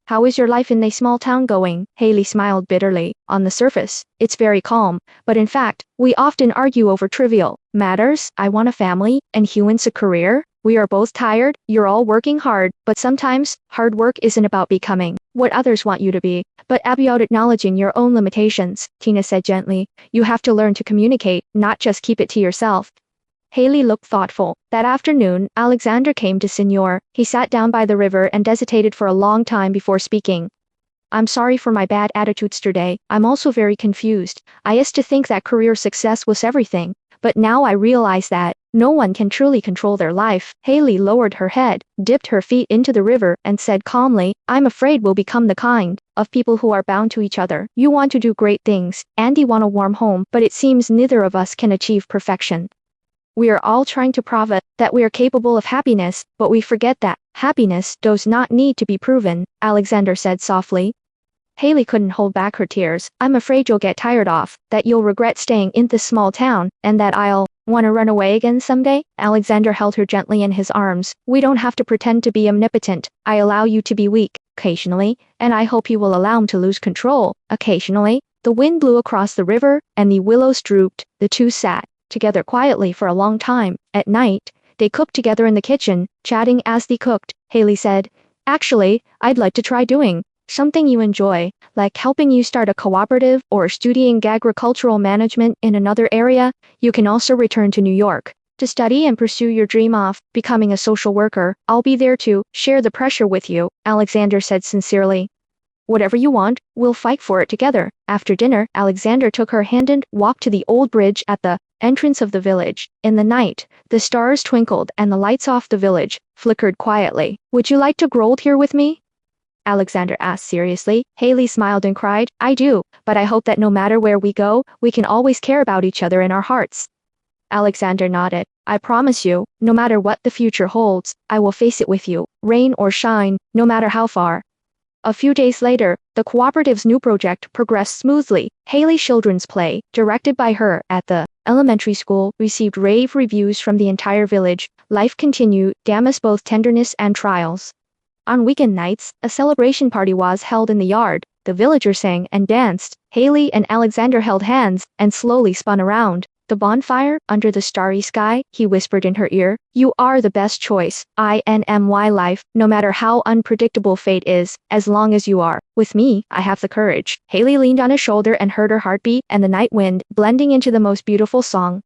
How is your life in a small town going? Haley smiled bitterly. On the surface, it's very calm, but in fact, we often argue over trivial matters. I want a family, and he wants a career. We are both tired. You're all working hard, but sometimes, hard work isn't about becoming what others want you to be, but about acknowledging your own limitations, Tina said gently. You have to learn to communicate, not just keep it to yourself. Haley looked thoughtful. That afternoon, Alexander came to Senor. He sat down by the river and hesitated for a long time before speaking. I'm sorry for my bad attitudes today. I'm also very confused. I used to think that career success was everything. But now I realize that no one can truly control their life. Haley lowered her head, dipped her feet into the river, and said calmly, I'm afraid we'll become the kind of people who are bound to each other. You want to do great things, and you want a warm home, but it seems neither of us can achieve perfection. We are all trying to prove that we are capable of happiness, but we forget that happiness does not need to be proven, Alexander said softly. Haley couldn't hold back her tears. I'm afraid you'll get tired of, that you'll regret staying in this small town, and that I'll want to run away again someday? Alexander held her gently in his arms. We don't have to pretend to be omnipotent. I allow you to be weak, occasionally, and I hope you will allow me to lose control, occasionally. The wind blew across the river, and the willows drooped. The two sat together quietly for a long time. At night, they cooked together in the kitchen, chatting as they cooked. Haley said, Actually, I'd like to try doing something you enjoy, like helping you start a cooperative or studying agricultural management in another area. You can also return to New York to study and pursue your dream of becoming a social worker. I'll be there to share the pressure with you, Alexander said sincerely. Whatever you want, we'll fight for it together. After dinner, Alexander took her hand and walked to the old bridge at the entrance of the village. In the night, the stars twinkled and the lights off the village flickered quietly. Would you like to grow old here with me? Alexander asked seriously. Haley smiled and cried, I do, but I hope that no matter where we go, we can always care about each other in our hearts. Alexander nodded. I promise you, no matter what the future holds, I will face it with you, rain or shine, no matter how far. A few days later, the cooperative's new project progressed smoothly. Haley's children's play, directed by her at the elementary school, received rave reviews from the entire village. Life continued, amidst both tenderness and trials. On weekend nights, a celebration party was held in the yard. The villagers sang and danced. Haley and Alexander held hands and slowly spun around the bonfire under the starry sky. He whispered in her ear, You are the best choice. INMY life, no matter how unpredictable fate is, as long as you are with me, I have the courage. Haley leaned on his shoulder and heard her heartbeat and the night wind blending into the most beautiful song.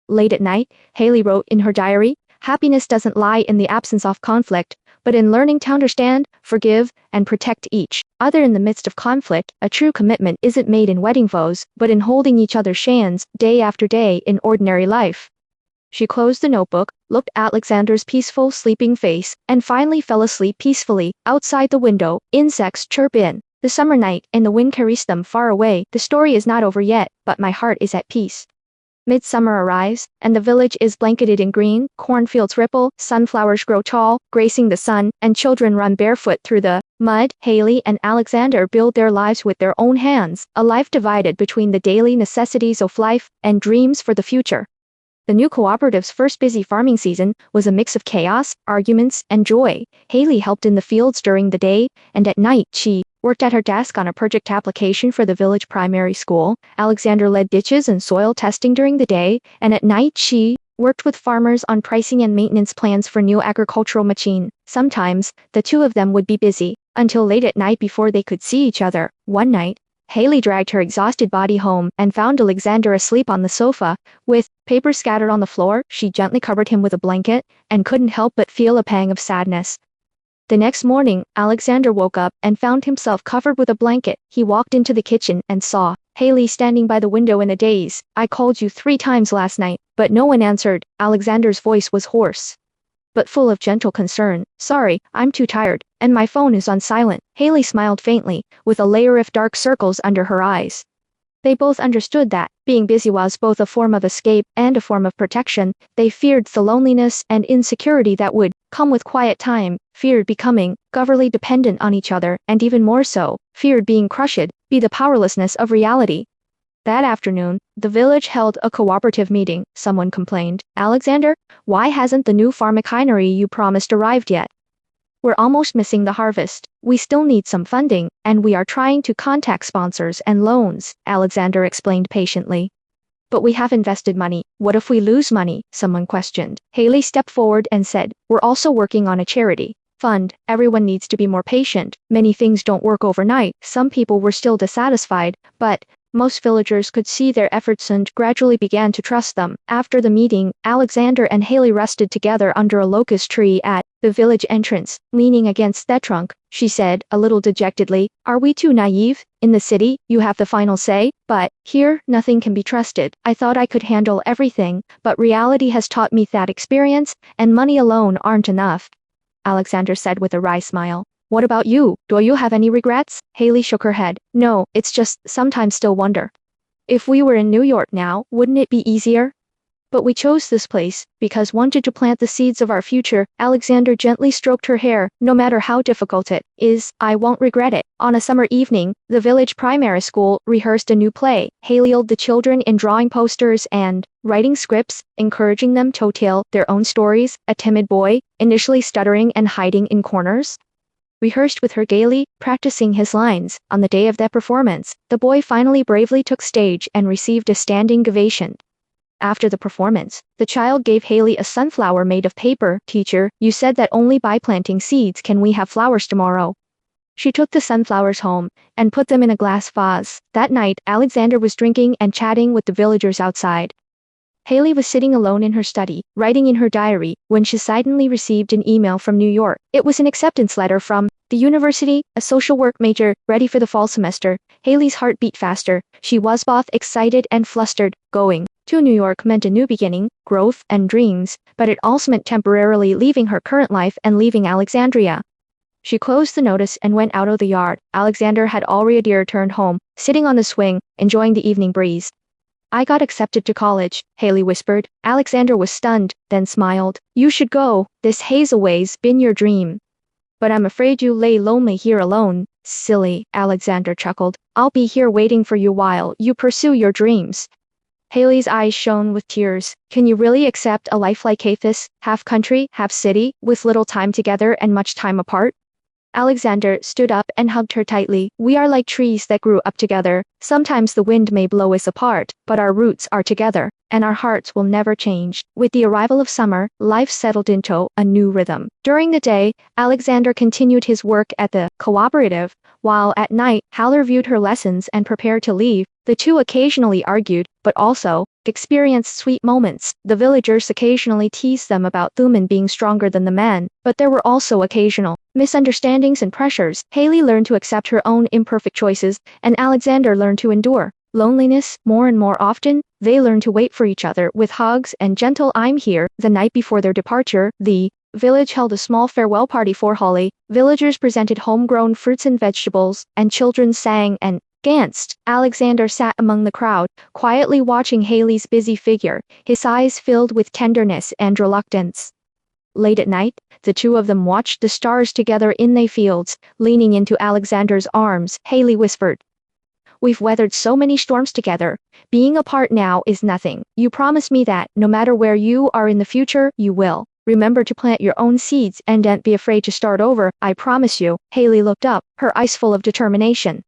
Late at night, Haley wrote in her diary, Happiness doesn't lie in the absence of conflict, but in learning to understand, forgive, and protect each other in the midst of conflict. A true commitment isn't made in wedding vows, but in holding each other's hands, day after day, in ordinary life. She closed the notebook, looked at Alexander's peaceful, sleeping face, and finally fell asleep peacefully. Outside the window, insects chirp in the summer night, and the wind carries them far away. The story is not over yet, but my heart is at peace. Midsummer arrives, and the village is blanketed in green. Cornfields ripple, sunflowers grow tall, gracing the sun, and children run barefoot through the mud. Haley and Alexander build their lives with their own hands, a life divided between the daily necessities of life and dreams for the future. The new cooperative's first busy farming season was a mix of chaos, arguments, and joy. Haley helped in the fields during the day, and at night she worked at her desk on a project application for the village primary school. Alexander led ditches and soil testing during the day, and at night she worked with farmers on pricing and maintenance plans for new agricultural machine. Sometimes, the two of them would be busy until late at night before they could see each other. One night, Haley dragged her exhausted body home and found Alexander asleep on the sofa, with papers scattered on the floor. She gently covered him with a blanket, and couldn't help but feel a pang of sadness. The next morning, Alexander woke up and found himself covered with a blanket. He walked into the kitchen and saw Haley standing by the window in a daze. I called you 3 times last night, but no one answered. Alexander's voice was hoarse, but full of gentle concern. Sorry, I'm too tired, and my phone is on silent. Haley smiled faintly, with a layer of dark circles under her eyes. They both understood that being busy was both a form of escape and a form of protection. They feared the loneliness and insecurity that would come with quiet time, feared becoming overly dependent on each other, and even more so, feared being crushed by the powerlessness of reality. That afternoon, the village held a cooperative meeting. Someone complained, Alexander, why hasn't the new farm machinery you promised arrived yet? We're almost missing the harvest. We still need some funding, and we are trying to contact sponsors and loans, Alexander explained patiently. But we have invested money. What if we lose money? Someone questioned. Haley stepped forward and said, We're also working on a charity fund. Everyone needs to be more patient. Many things don't work overnight. Some people were still dissatisfied, but Most villagers could see their efforts and gradually began to trust them. After the meeting, Alexander and Haley rested together under a locust tree at the village entrance. Leaning against that trunk, she said, a little dejectedly, "Are we too naive? In the city, you have the final say, but here, nothing can be trusted. I thought I could handle everything, but reality has taught me that experience and money alone aren't enough," Alexander said with a wry smile. "What about you? Do you have any regrets?" Haley shook her head. "No, it's just, sometimes still wonder. If we were in New York now, wouldn't it be easier? But we chose this place, because wanted to plant the seeds of our future." Alexander gently stroked her hair. "No matter how difficult it is, I won't regret it." On a summer evening, the village primary school rehearsed a new play. Haley led the children in drawing posters and writing scripts, encouraging them to tell their own stories. A timid boy, initially stuttering and hiding in corners, rehearsed with her gaily, practicing his lines. On the day of the performance, the boy finally bravely took stage and received a standing ovation. After the performance, the child gave Haley a sunflower made of paper. "Teacher, you said that only by planting seeds can we have flowers tomorrow." She took the sunflowers home and put them in a glass vase. That night, Alexander was drinking and chatting with the villagers outside. Haley was sitting alone in her study, writing in her diary, when she suddenly received an email from New York. It was an acceptance letter from the university, a social work major, ready for the fall semester. Haley's heart beat faster. She was both excited and flustered. Going to New York meant a new beginning, growth, and dreams, but it also meant temporarily leaving her current life and leaving Alexandria. She closed the notice and went out of the yard. Alexander had already returned home, sitting on the swing, enjoying the evening breeze. "I got accepted to college," Haley whispered. Alexander was stunned, then smiled. "You should go. This has always been your dream. But I'm afraid you lay lonely here alone." "Silly," Alexander chuckled. "I'll be here waiting for you while you pursue your dreams." Haley's eyes shone with tears. "Can you really accept a life like this, half country, half city, with little time together and much time apart?" Alexander stood up and hugged her tightly. "We are like trees that grew up together. Sometimes the wind may blow us apart, but our roots are together, and our hearts will never change." With the arrival of summer, life settled into a new rhythm. During the day, Alexander continued his work at the cooperative, while at night, Haller reviewed her lessons and prepared to leave. The two occasionally argued, but also experienced sweet moments. The villagers occasionally teased them about the woman being stronger than the man, but there were also occasional misunderstandings and pressures. Haley learned to accept her own imperfect choices, and Alexander learned to endure loneliness. More and more often, they learned to wait for each other with hugs and gentle "I'm here." The night before their departure, the village held a small farewell party for Holly. Villagers presented homegrown fruits and vegetables, and children sang and danced. Alexander sat among the crowd, quietly watching Haley's busy figure, his eyes filled with tenderness and reluctance. Late at night, the two of them watched the stars together in the fields. Leaning into Alexander's arms, Haley whispered, "We've weathered so many storms together. Being apart now is nothing. You promise me that, no matter where you are in the future, you will remember to plant your own seeds and don't be afraid to start over. I promise you." Haley looked up, her eyes full of determination.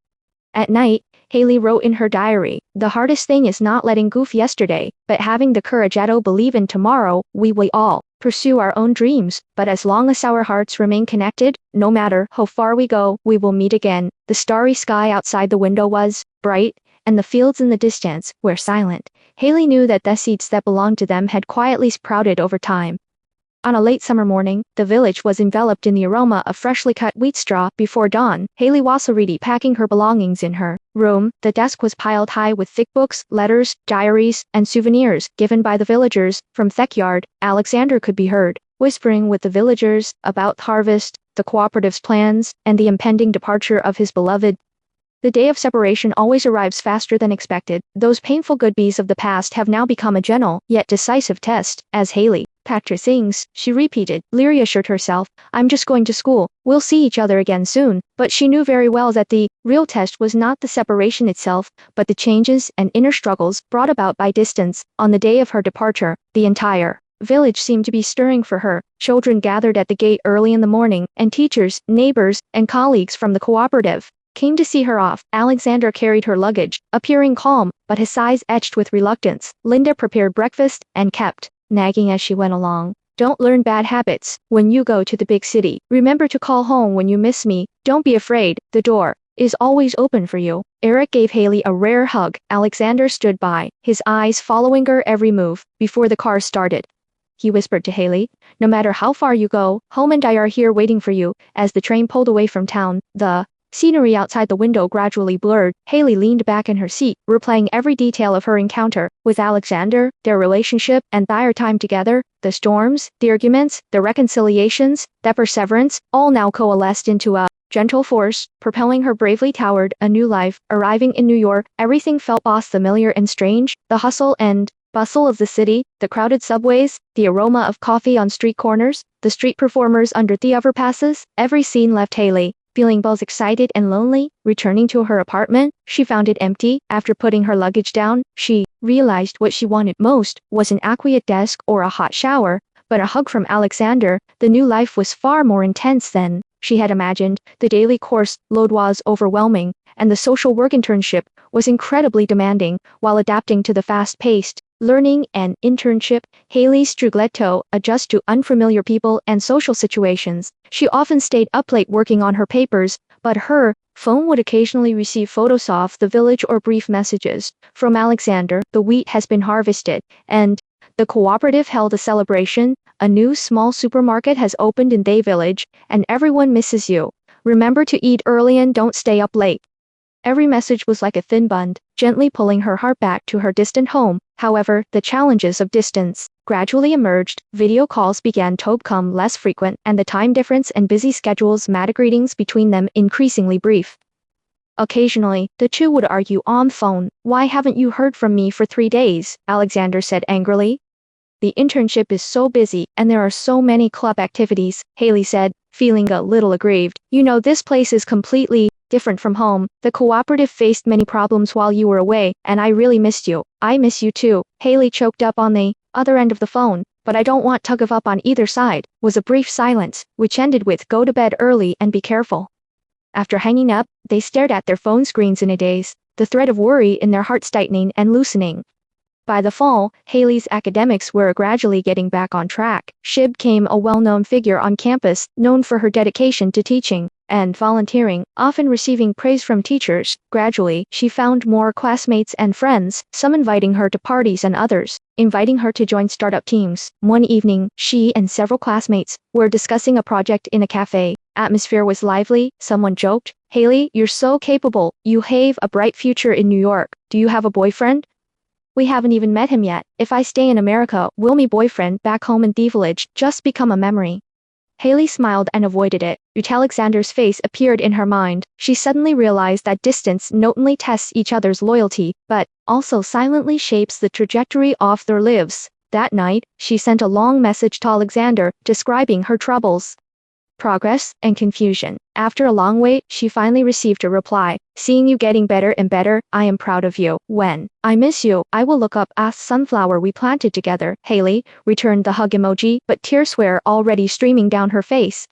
At night, Haley wrote in her diary, "The hardest thing is not letting go of yesterday, but having the courage to believe in tomorrow. We will all pursue our own dreams, but as long as our hearts remain connected, no matter how far we go, we will meet again." The starry sky outside the window was bright, and the fields in the distance were silent. Haley knew that the seeds that belonged to them had quietly sprouted over time. On a late summer morning, the village was enveloped in the aroma of freshly cut wheat straw. Before dawn, Haley was already packing her belongings in her room. The desk was piled high with thick books, letters, diaries, and souvenirs given by the villagers. From the yard, Alexander could be heard whispering with the villagers about the harvest, the cooperative's plans, and the impending departure of his beloved. The day of separation always arrives faster than expected. Those painful goodbyes of the past have now become a gentle, yet decisive test. As Haley packed her things, she repeated, Lyria assured herself, "I'm just going to school. We'll see each other again soon." But she knew very well that the real test was not the separation itself, but the changes and inner struggles brought about by distance. On the day of her departure, the entire village seemed to be stirring for her. Children gathered at the gate early in the morning, and teachers, neighbors, and colleagues from the cooperative came to see her off. Alexander carried her luggage, appearing calm, but his eyes etched with reluctance. Linda prepared breakfast and kept nagging as she went along. "Don't learn bad habits when you go to the big city. Remember to call home when you miss me. Don't be afraid." The door is always open for you. Eric gave Haley a rare hug. Alexander stood by, his eyes following her every move. Before the car started, he whispered to Haley, "No matter how far you go, home and I are here waiting for you." As the train pulled away from town, the scenery outside the window gradually blurred. Haley leaned back in her seat, replaying every detail of her encounter with Alexander, their relationship, and their time together. The storms, the arguments, the reconciliations, the perseverance, all now coalesced into a gentle force, propelling her bravely toward a new life. Arriving in New York, everything felt both familiar and strange. The hustle and bustle of the city, the crowded subways, the aroma of coffee on street corners, the street performers under the overpasses, every scene left Haley feeling both excited and lonely. Returning to her apartment, she found it empty. After putting her luggage down, she realized what she wanted most was an quiet desk or a hot shower, but a hug from Alexander. The new life was far more intense than she had imagined. The daily course load was overwhelming, and the social work internship was incredibly demanding. While adapting to the fast-paced learning and internship, Haley Strugletto adjust to unfamiliar people and social situations. She often stayed up late working on her papers, but her phone would occasionally receive photos of the village or brief messages from Alexander. The wheat has been harvested, and the cooperative held a celebration. A new small supermarket has opened in Day Village, and everyone misses you. Remember to eat early and don't stay up late. Every message was like a thin bond, gently pulling her heart back to her distant home. However, the challenges of distance gradually emerged. Video calls began to become less frequent, and the time difference and busy schedules made greetings between them increasingly brief. Occasionally, the two would argue on the phone. "Why haven't you heard from me for 3 days?" Alexander said angrily. "The internship is so busy, and there are so many club activities," Haley said, feeling a little aggrieved. "You know, this place is completely different from home. The cooperative faced many problems while you were away, and I really missed you." "I miss you too." Haley choked up on the other end of the phone. "But I don't want to give up on either side." Was a brief silence, which ended with "Go to bed early and be careful." After hanging up, they stared at their phone screens in a daze, the thread of worry in their hearts tightening and loosening. By the fall, Haley's academics were gradually getting back on track. She became a well-known figure on campus, known for her dedication to teaching and volunteering, often receiving praise from teachers. Gradually, she found more classmates and friends, some inviting her to parties and others inviting her to join startup teams. One evening, she and several classmates were discussing a project in a cafe. Atmosphere was lively. Someone joked, "Haley, you're so capable. You have a bright future in New York. Do you have a boyfriend?" "We haven't even met him yet. If I stay in America, will my boyfriend back home in the village just become a memory?" Haley smiled and avoided it. Alexander's face appeared in her mind. She suddenly realized that distance not only tests each other's loyalty, but also silently shapes the trajectory of their lives. That night, she sent a long message to Alexander, describing her troubles, progress, and confusion. After a long wait, she finally received a reply. "Seeing you getting better and better, I am proud of you. When I miss you, I will look up a sunflower we planted together." Haley returned the hug emoji, but tears were already streaming down her face.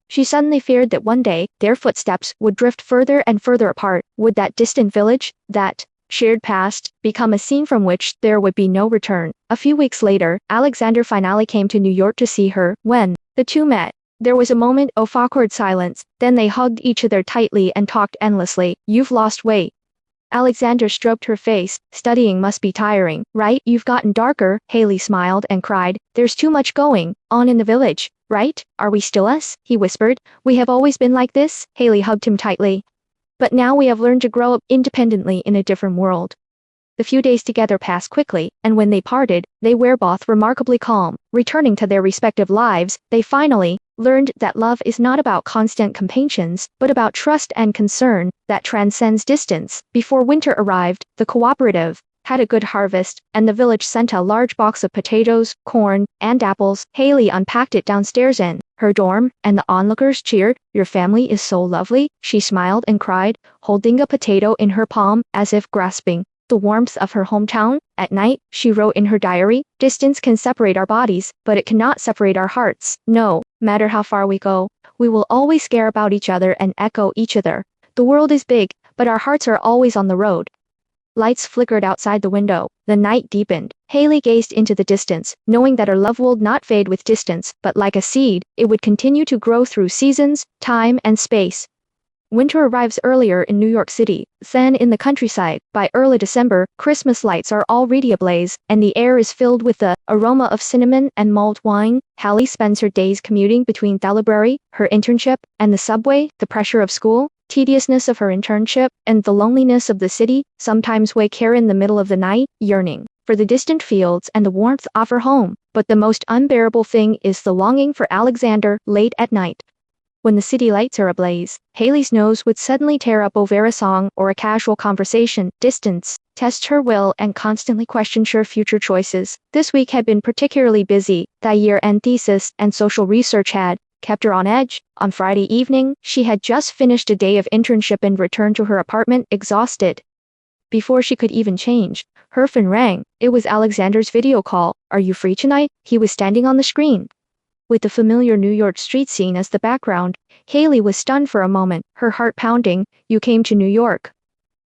She suddenly feared that one day, their footsteps would drift further and further apart. Would that distant village, that shared past, become a scene from which there would be no return? A few weeks later, Alexander finally came to New York to see her. When the two met, there was a moment of awkward silence, then they hugged each other tightly and talked endlessly. "You've lost weight." Alexander stroked her face. "Studying must be tiring, right? You've gotten darker." Haley smiled and cried, "There's too much going on in the village, right? Are we still us?" He whispered. "We have always been like this." Haley hugged him tightly. "But now we have learned to grow up independently in a different world." The few days together passed quickly, and when they parted, they were both remarkably calm. Returning to their respective lives, they finally learned that love is not about constant companions, but about trust and concern that transcends distance. Before winter arrived, the cooperative had a good harvest, and the village sent a large box of potatoes, corn, and apples. Haley unpacked it downstairs in her dorm, and the onlookers cheered. "Your family is so lovely," she smiled and cried, holding a potato in her palm, as if grasping the warmth of her hometown. At night, she wrote in her diary, "Distance can separate our bodies, but it cannot separate our hearts. No matter how far we go, we will always care about each other and echo each other. The world is big, but our hearts are always on the road." Lights flickered outside the window. The night deepened. Haley gazed into the distance, knowing that her love would not fade with distance, but like a seed, it would continue to grow through seasons, time, and space. Winter arrives earlier in New York City than in the countryside. By early December, Christmas lights are already ablaze, and the air is filled with the aroma of cinnamon and mulled wine. Hallie spends her days commuting between the library, her internship, and the subway. The pressure of school, tediousness of her internship, and the loneliness of the city sometimes wake her in the middle of the night, yearning for the distant fields and the warmth of her home. But the most unbearable thing is the longing for Alexander late at night. When the city lights are ablaze, Haley's nose would suddenly tear up over a song or a casual conversation. Distance tests her will and constantly questions her future choices. This week had been particularly busy. That year-end thesis and social research had kept her on edge. On Friday evening, she had just finished a day of internship and returned to her apartment exhausted. Before she could even change, her phone rang. It was Alexander's video call. "Are you free tonight?" He was standing on the screen, with the familiar New York street scene as the background. Haley was stunned for a moment, her heart pounding. "You came to New York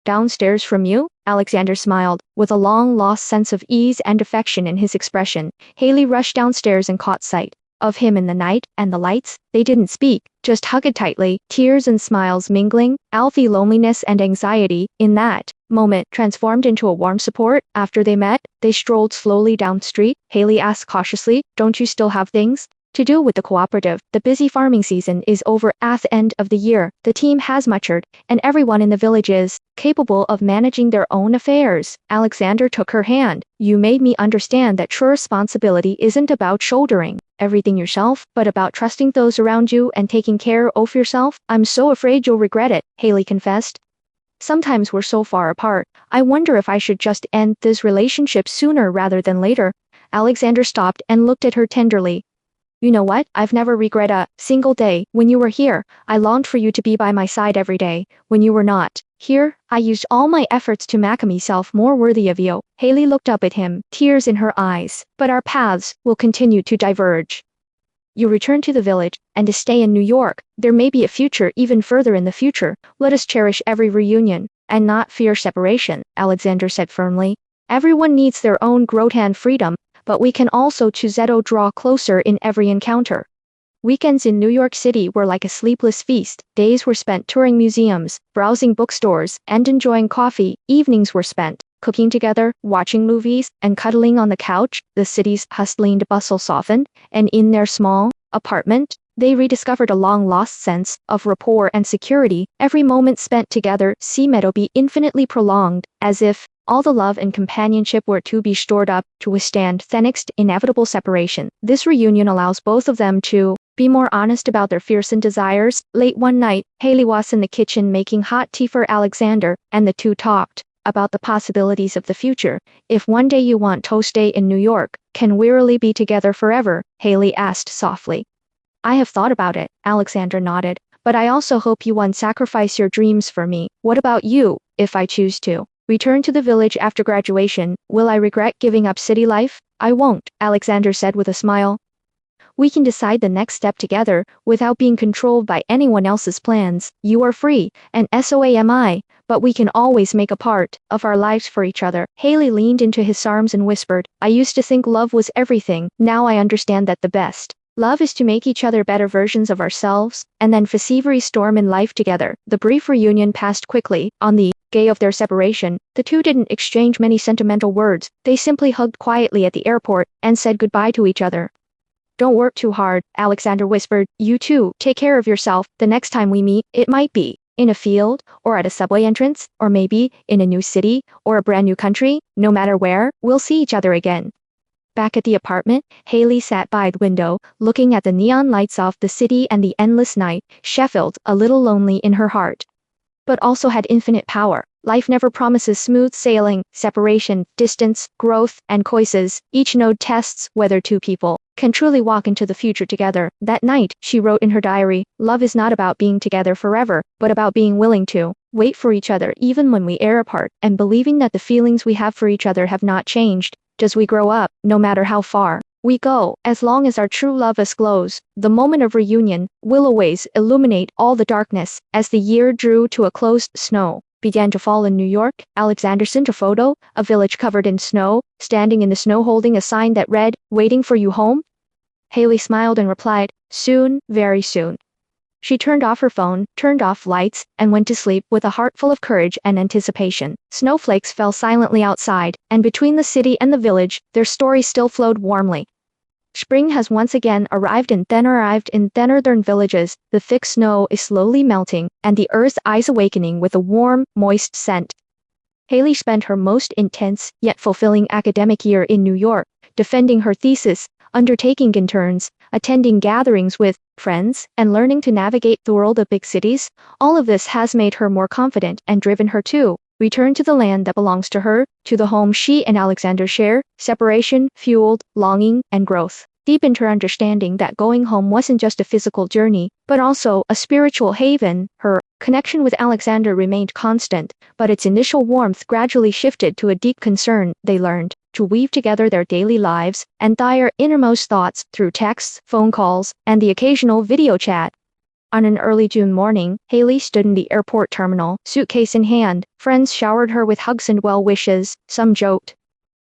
downstairs from you?" Alexander smiled, with a long-lost sense of ease and affection in his expression. Haley rushed downstairs and caught sight of him in the night and the lights. They didn't speak, just hugged tightly, tears and smiles mingling. Alfie loneliness and anxiety, in that moment, transformed into a warm support. After they met, they strolled slowly down the street. Haley asked cautiously, "Don't you still have things to do with the cooperative? The busy farming season is over at the end of the year. The team has matured, and everyone in the village is capable of managing their own affairs." Alexander took her hand. "You made me understand that true responsibility isn't about shouldering everything yourself, but about trusting those around you and taking care of yourself." "I'm so afraid you'll regret it," Haley confessed. "Sometimes we're so far apart. I wonder if I should just end this relationship sooner rather than later." Alexander stopped and looked at her tenderly. "You know what? I've never regret a single day. When you were here, I longed for you to be by my side every day. When you were not here, I used all my efforts to make myself more worthy of you." Haley looked up at him, tears in her eyes. "But our paths will continue to diverge. You return to the village, and to stay in New York. There may be a future even further in the future. Let us cherish every reunion, and not fear separation," Alexander said firmly. "Everyone needs their own growth and freedom, but we can also choose to draw closer in every encounter." Weekends in New York City were like a sleepless feast. Days were spent touring museums, browsing bookstores, and enjoying coffee. Evenings were spent cooking together, watching movies, and cuddling on the couch. The city's hustling bustle softened, and in their small apartment, they rediscovered a long-lost sense of rapport and security. Every moment spent together seemed to be infinitely prolonged, as if all the love and companionship were to be stored up to withstand the next inevitable separation. This reunion allows both of them to be more honest about their fears and desires. Late one night, Haley was in the kitchen making hot tea for Alexander, and the two talked about the possibilities of the future. "If one day you want to stay in New York, can we really be together forever?" Haley asked softly. "I have thought about it," Alexander nodded, "but I also hope you won't sacrifice your dreams for me." "What about you? If I choose to return to the village after graduation, will I regret giving up city life?" "I won't," Alexander said with a smile. "We can decide the next step together, without being controlled by anyone else's plans. You are free, and so am I, but we can always make a part of our lives for each other." Haley leaned into his arms and whispered, "I used to think love was everything. Now I understand that the best love is to make each other better versions of ourselves, and then face every storm in life together." The brief reunion passed quickly. On the day of their separation, the two didn't exchange many sentimental words. They simply hugged quietly at the airport and said goodbye to each other. "Don't work too hard," Alexander whispered. "You too, take care of yourself. The next time we meet, it might be in a field, or at a subway entrance, or maybe in a new city, or a brand new country. No matter where, we'll see each other again." Back at the apartment, Haley sat by the window, looking at the neon lights of the city and the endless night. She felt a little lonely in her heart, but also had infinite power. Life never promises smooth sailing. Separation, distance, growth, and choices. Each node tests whether two people can truly walk into the future together. That night, she wrote in her diary, "Love is not about being together forever, but about being willing to wait for each other even when we are apart, and believing that the feelings we have for each other have not changed as we grow up, no matter how far we go. As long as our true love is glows, the moment of reunion will always illuminate all the darkness." As the year drew to a close, snow began to fall in New York. Alexander sent a photo, a village covered in snow, standing in the snow holding a sign that read, "Waiting for you home." Haley smiled and replied, "Soon, very soon." She turned off her phone, turned off lights, and went to sleep with a heart full of courage and anticipation. Snowflakes fell silently outside, and between the city and the village, their story still flowed warmly. Spring has once again arrived in the northern villages. The thick snow is slowly melting, and the earth's eyes awakening with a warm, moist scent. Haley spent her most intense, yet fulfilling academic year in New York, defending her thesis, undertaking interns, attending gatherings with friends, and learning to navigate the world of big cities. All of this has made her more confident and driven her to return to the land that belongs to her, to the home she and Alexander share. Separation fueled longing and growth deepened her understanding that going home wasn't just a physical journey, but also a spiritual haven. Her connection with Alexander remained constant, but its initial warmth gradually shifted to a deep concern. They learned to weave together their daily lives and their innermost thoughts through texts, phone calls, and the occasional video chat. On an early June morning, Haley stood in the airport terminal, suitcase in hand. Friends showered her with hugs and well wishes. Some joked,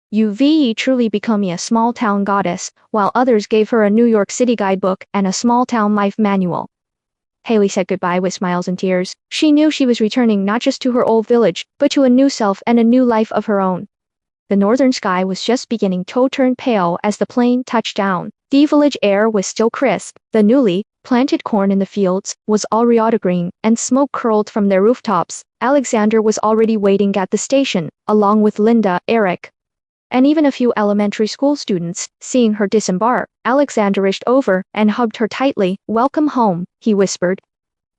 "You've truly become a small-town goddess," while others gave her a New York City guidebook and a small-town life manual. Haley said goodbye with smiles and tears. She knew she was returning not just to her old village, but to a new self and a new life of her own. The northern sky was just beginning to turn pale as the plane touched down. The village air was still crisp. The newly planted corn in the fields was already green, and smoke curled from their rooftops. Alexander was already waiting at the station, along with Linda, Eric, and even a few elementary school students. Seeing her disembark, Alexander reached over and hugged her tightly. "Welcome home," he whispered.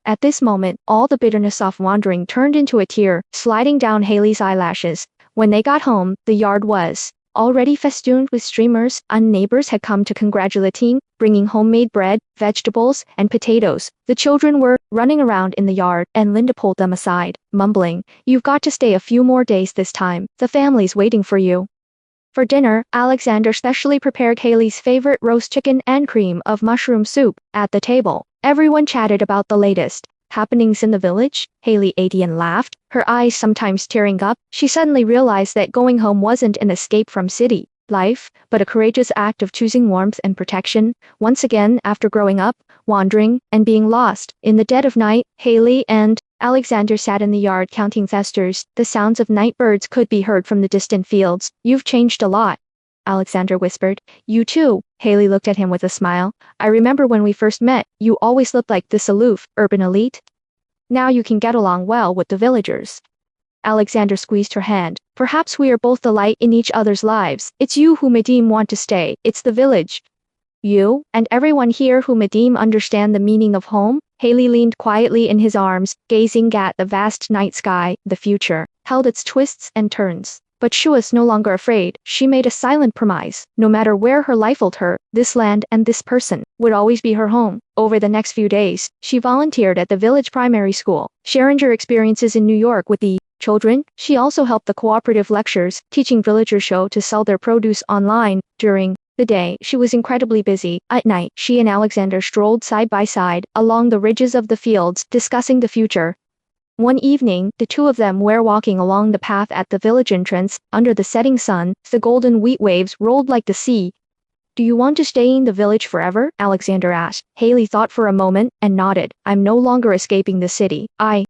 At this moment, all the bitterness of wandering turned into a tear, sliding down Haley's eyelashes. When they got home, the yard was already festooned with streamers, and neighbors had come to congratulating, bringing homemade bread, vegetables, and potatoes. The children were running around in the yard, and Linda pulled them aside, mumbling, "You've got to stay a few more days this time. The family's waiting for you." For dinner, Alexander specially prepared Haley's favorite roast chicken and cream of mushroom soup. At the table, everyone chatted about the latest happenings in the village. Haley ate and laughed, her eyes sometimes tearing up. She suddenly realized that going home wasn't an escape from city life, but a courageous act of choosing warmth and protection. Once again, after growing up, wandering, and being lost, in the dead of night, Haley and Alexander sat in the yard counting thesters. The sounds of night birds could be heard from the distant fields. "You've changed a lot," Alexander whispered. "You too." Haley looked at him with a smile. "I remember when we first met, you always looked like this aloof, urban elite. Now you can get along well with the villagers." Alexander squeezed her hand. "Perhaps we are both the light in each other's lives. It's you who Madim want to stay. It's the village. You, and everyone here who Madim understand the meaning of home." Haley leaned quietly in his arms, gazing at the vast night sky. The future held its twists and turns, but she was no longer afraid. She made a silent promise. No matter where her life led her, this land and this person would always be her home. Over the next few days, she volunteered at the village primary school, sharing her experiences in New York with the children. She also helped the cooperative lectures, teaching villagers how to sell their produce online. During the day, she was incredibly busy. At night, she and Alexander strolled side by side along the ridges of the fields, discussing the future. One evening, the two of them were walking along the path at the village entrance. Under the setting sun, the golden wheat waves rolled like the sea. "Do you want to stay in the village forever?" Alexander asked. Haley thought for a moment and nodded. "I'm no longer escaping the city. I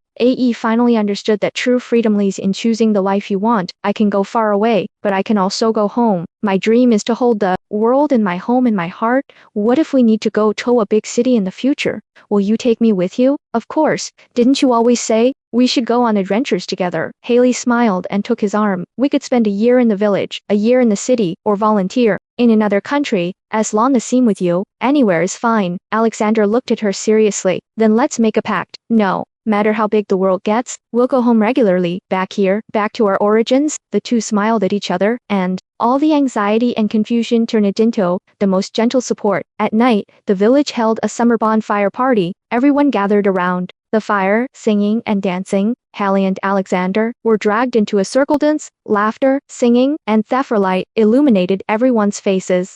finally understood that true freedom lies in choosing the life you want. I can go far away, but I can also go home. My dream is to hold the world in my home in my heart. What if we need to go to a big city in the future? Will you take me with you?" "Of course. Didn't you always say we should go on adventures together?" Haley smiled and took his arm. "We could spend a year in the village, a year in the city, or volunteer in another country. As long as I'm with you, anywhere is fine." Alexander looked at her seriously. "Then let's make a pact. No matter how big the world gets, we'll go home regularly, back here, back to our origins." The two smiled at each other, and all the anxiety and confusion turned into the most gentle support. At night, the village held a summer bonfire party. Everyone gathered around the fire, singing and dancing. Haley and Alexander were dragged into a circle dance. Laughter, singing, and light illuminated everyone's faces.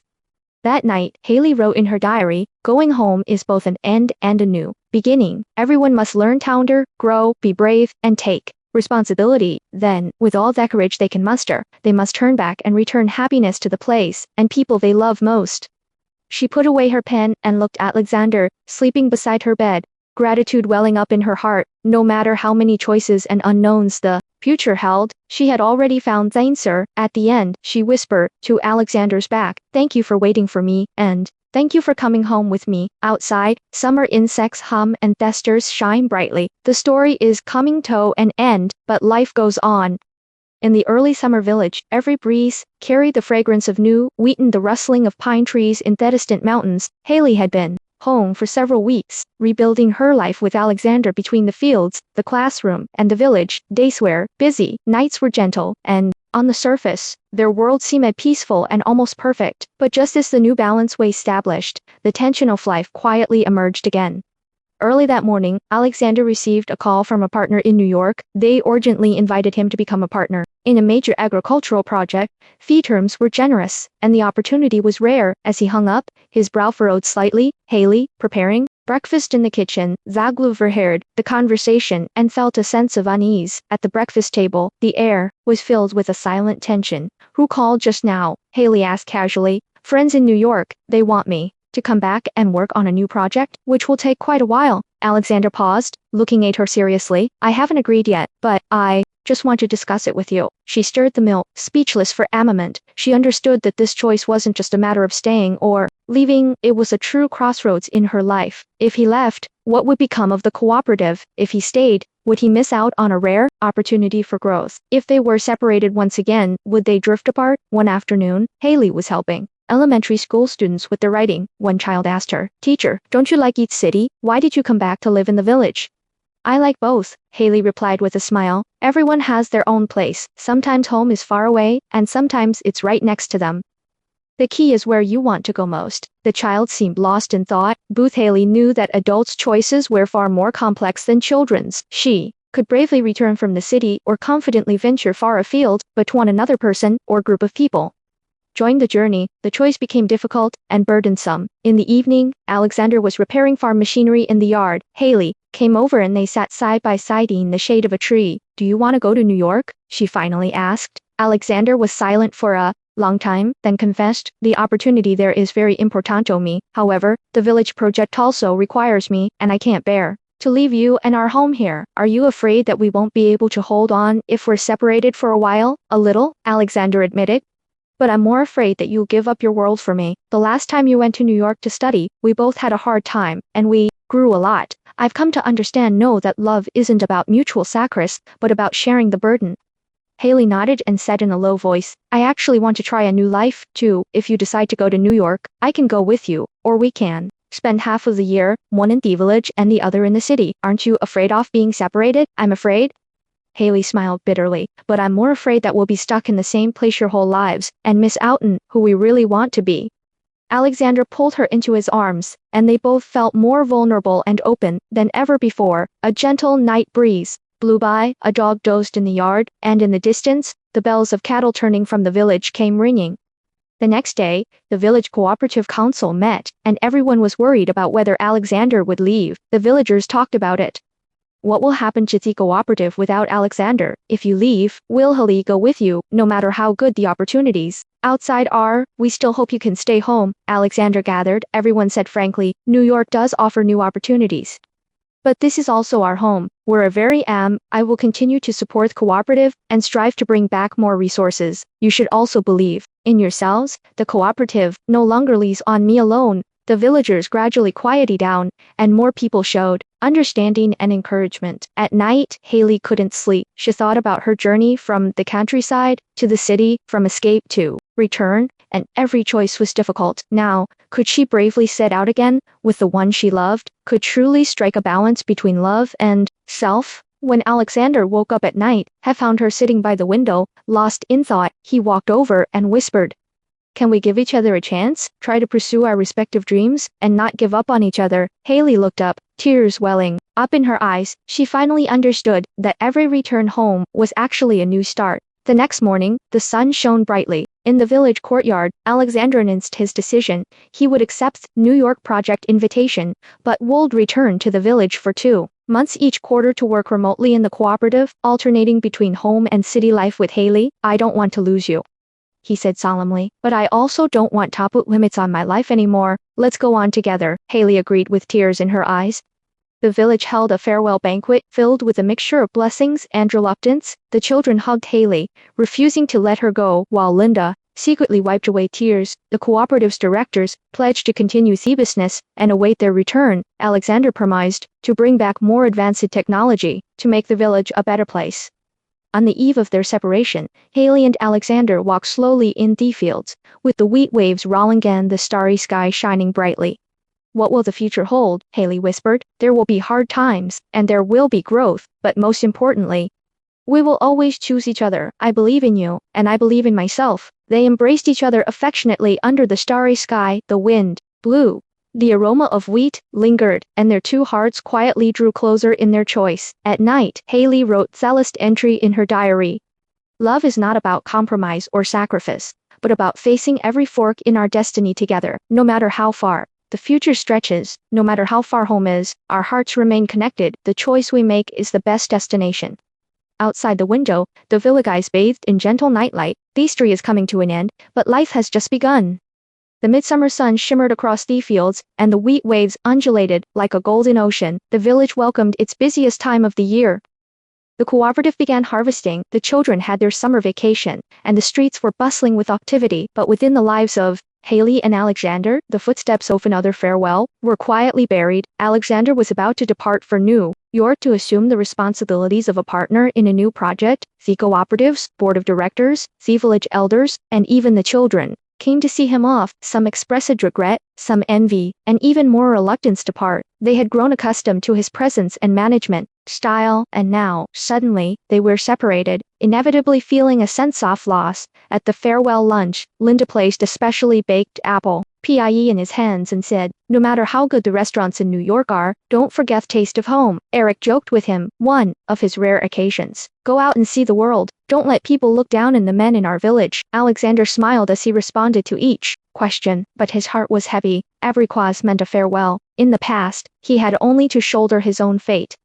That night, Haley wrote in her diary, "Going home is both an end and a new beginning. Everyone must learn to wander, grow, be brave, and take responsibility. Then, with all the courage they can muster, they must turn back and return happiness to the place and people they love most." She put away her pen and looked at Alexander, sleeping beside her bed. gratitude welling up in her heart. No matter how many choices and unknowns the future held, she had already found the answer. At the end, she whispered to Alexander's back, "Thank you for waiting for me, and thank you for coming home with me." Outside, summer insects hum and thesters shine brightly. The story is coming to an end, but life goes on. In the early summer village, every breeze carried the fragrance of new wheat and the rustling of pine trees in the distant mountains. Haley had been home for several weeks, rebuilding her life with Alexander between the fields, the classroom, and the village. Days were busy, nights were gentle, and on the surface, their world seemed peaceful and almost perfect. But just as the new balance was established, the tension of life quietly emerged again. Early that morning, Alexander received a call from a partner in New York. They urgently invited him to become a partner in a major agricultural project. Fee terms were generous, and the opportunity was rare. As he hung up, his brow furrowed slightly. Haley, preparing breakfast in the kitchen, Zaglu overheard the conversation and felt a sense of unease. At the breakfast table, the air was filled with a silent tension. "Who called just now?" Haley asked casually. "Friends in New York. They want me to come back and work on a new project, which will take quite a while." Alexander paused, looking at her seriously. "I haven't agreed yet, but I just want to discuss it with you." She stirred the milk, speechless for a moment. She understood that this choice wasn't just a matter of staying or leaving, it was a true crossroads in her life. If he left, what would become of the cooperative? If he stayed, would he miss out on a rare opportunity for growth? If they were separated once again, would they drift apart? One afternoon, Haley was helping elementary school students with their writing. One child asked her, "Teacher, don't you like each city? Why did you come back to live in the village?" "I like both," Haley replied with a smile. "Everyone has their own place. Sometimes home is far away, and sometimes it's right next to them. The key is where you want to go most." The child seemed lost in thought. Booth Haley knew that adults' choices were far more complex than children's. She could bravely return from the city or confidently venture far afield, but to another person or group of people joined the journey, the choice became difficult and burdensome. In the evening, Alexander was repairing farm machinery in the yard. Haley came over and they sat side by side in the shade of a tree. "Do you want to go to New York?" she finally asked. Alexander was silent for a long time, then confessed, "The opportunity there is very important to me. However, the village project also requires me, and I can't bear to leave you and our home here." "Are you afraid that we won't be able to hold on if we're separated for a while?" "A little," Alexander admitted. "But I'm more afraid that you'll give up your world for me. The last time you went to New York to study, we both had a hard time, and we grew a lot. I've come to know that love isn't about mutual sacrifice, but about sharing the burden." Haley nodded and said in a low voice, "I actually want to try a new life, too. If you decide to go to New York, I can go with you, or we can spend half of the year, one in the village and the other in the city. Aren't you afraid of being separated?" "I'm afraid." Haley smiled bitterly, "But I'm more afraid that we'll be stuck in the same place your whole lives, and miss out on who we really want to be." Alexander pulled her into his arms, and they both felt more vulnerable and open than ever before. A gentle night breeze blew by, a dog dozed in the yard, and in the distance, the bells of cattle turning from the village came ringing. The next day, the village cooperative council met, and everyone was worried about whether Alexander would leave. The villagers talked about it. "What will happen to the cooperative without Alexander? If you leave, will he go with you, no matter how good the opportunities outside are? We still hope you can stay home." Alexander gathered. Everyone said frankly, "New York does offer new opportunities, but this is also our home. Where I will continue to support cooperative and strive to bring back more resources. You should also believe in yourselves. The cooperative no longer leans on me alone." The villagers gradually quieted down, and more people showed understanding and encouragement. At night, Haley couldn't sleep. She thought about her journey from the countryside to the city, from escape to return, and every choice was difficult. Now, could she bravely set out again with the one she loved? Could truly strike a balance between love and self? When Alexander woke up at night, he found her sitting by the window, lost in thought. He walked over and whispered, "Can we give each other a chance, try to pursue our respective dreams, and not give up on each other?" Haley looked up, tears welling up in her eyes. She finally understood that every return home was actually a new start. The next morning, the sun shone brightly. In the village courtyard, Alexander announced his decision. He would accept New York project invitation, but would return to the village for 2 months each quarter to work remotely in the cooperative, alternating between home and city life with Haley. "I don't want to lose you," he said solemnly, "but I also don't want to put limits on my life anymore. Let's go on together." Haley agreed with tears in her eyes. The village held a farewell banquet filled with a mixture of blessings and reluctance. The children hugged Haley, refusing to let her go, while Linda secretly wiped away tears. The cooperative's directors pledged to continue thievousness and await their return. Alexander promised to bring back more advanced technology to make the village a better place. On the eve of their separation, Haley and Alexander walked slowly in the fields, with the wheat waves rolling and the starry sky shining brightly. What will the future hold? Haley whispered. There will be hard times, and there will be growth, but most importantly, we will always choose each other. I believe in you, and I believe in myself. They embraced each other affectionately under the starry sky. The wind blew. The aroma of wheat lingered, and their two hearts quietly drew closer in their choice. At night, Haley wrote Celeste entry in her diary. Love is not about compromise or sacrifice, but about facing every fork in our destiny together, no matter how far the future stretches, no matter how far home is, our hearts remain connected. The choice we make is the best destination. Outside the window, the villa guys bathed in gentle nightlight. The history is coming to an end, but life has just begun. The midsummer sun shimmered across the fields, and the wheat waves undulated like a golden ocean. The village welcomed its busiest time of the year. The cooperative began harvesting, the children had their summer vacation, and the streets were bustling with activity. But within the lives of Haley and Alexander, the footsteps of another farewell were quietly buried. Alexander was about to depart for New York to assume the responsibilities of a partner in a new project. The cooperative's board of directors, the village elders, and even the children came to see him off. Some expressed regret, some envy, and even more reluctance to part. They had grown accustomed to his presence and management style, and now, suddenly, they were separated, inevitably feeling a sense of loss. At the farewell lunch, Linda placed a specially baked apple pie in his hands and said, "No matter how good the restaurants in New York are, don't forget the taste of home." Eric joked with him, "One of his rare occasions. Go out and see the world. Don't let people look down on the men in our village." Alexander smiled as he responded to each question, but his heart was heavy. Every pause meant a farewell. In the past, he had only to shoulder his own fate.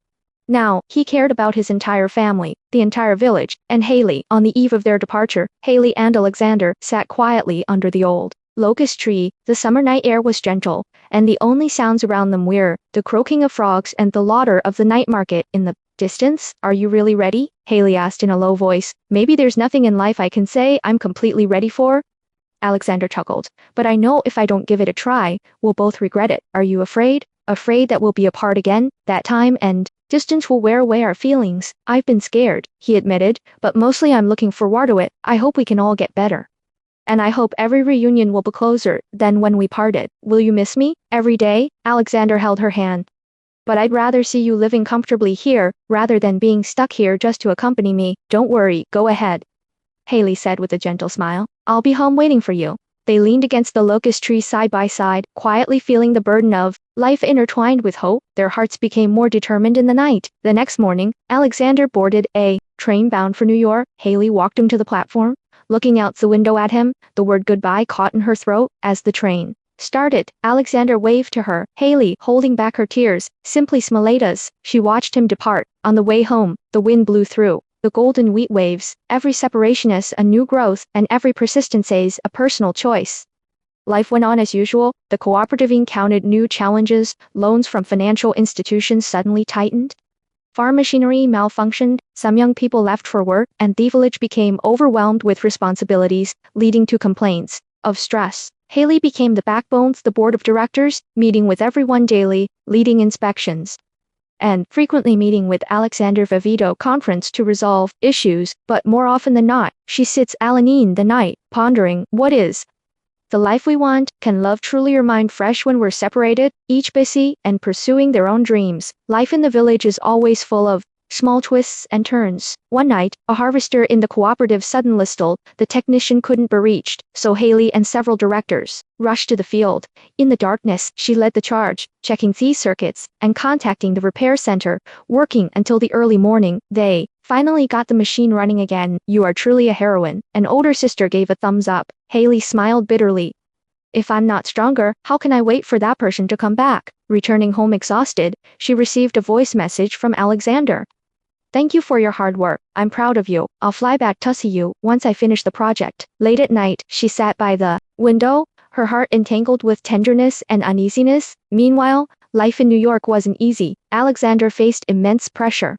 Now, he cared about his entire family, the entire village, and Haley. On the eve of their departure, Haley and Alexander sat quietly under the old locust tree. The summer night air was gentle, and the only sounds around them were the croaking of frogs and the laughter of the night market in the distance. "Are you really ready?" Haley asked in a low voice. "Maybe there's nothing in life I can say I'm completely ready for." Alexander chuckled. "But I know if I don't give it a try, we'll both regret it." "Are you afraid?" "Afraid that we'll be apart again, that time and distance will wear away our feelings." "I've been scared," he admitted, "but mostly I'm looking forward to it. I hope we can all get better. And I hope every reunion will be closer than when we parted." "Will you miss me every day?" Alexander held her hand. "But I'd rather see you living comfortably here, rather than being stuck here just to accompany me." "Don't worry, go ahead," Haley said with a gentle smile. "I'll be home waiting for you." They leaned against the locust tree side by side, quietly feeling the burden of life intertwined with hope. Their hearts became more determined in the night. The next morning, Alexander boarded a train bound for New York. Haley walked him to the platform. Looking out the window at him, the word goodbye caught in her throat. As the train started, Alexander waved to her. Haley, holding back her tears, simply smiled as she watched him depart. On the way home, the wind blew through the golden wheat waves. Every separation is a new growth, and every persistence is a personal choice. Life went on as usual. The cooperative encountered new challenges. Loans from financial institutions suddenly tightened. Farm machinery malfunctioned, some young people left for work, and the village became overwhelmed with responsibilities, leading to complaints of stress. Haley became the backbone of the board of directors, meeting with everyone daily, leading inspections, and frequently meeting with Alexander via video conference to resolve issues. But more often than not, she sits alone in the night, pondering, what is the life we want? Can love truly remain fresh when we're separated, each busy and pursuing their own dreams? Life in the village is always full of small twists and turns. One night, a harvester in the cooperative suddenly stalled. The technician couldn't be reached, so Haley and several directors rushed to the field. In the darkness, she led the charge, checking these circuits and contacting the repair center. Working until the early morning, they finally got the machine running again. "You are truly a heroine," an older sister gave a thumbs up. Haley smiled bitterly. "If I'm not stronger, how can I wait for that person to come back?" Returning home exhausted, she received a voice message from Alexander. "Thank you for your hard work. I'm proud of you. I'll fly back to see you once I finish the project." Late at night, she sat by the window, her heart entangled with tenderness and uneasiness. Meanwhile, life in New York wasn't easy. Alexander faced immense pressure.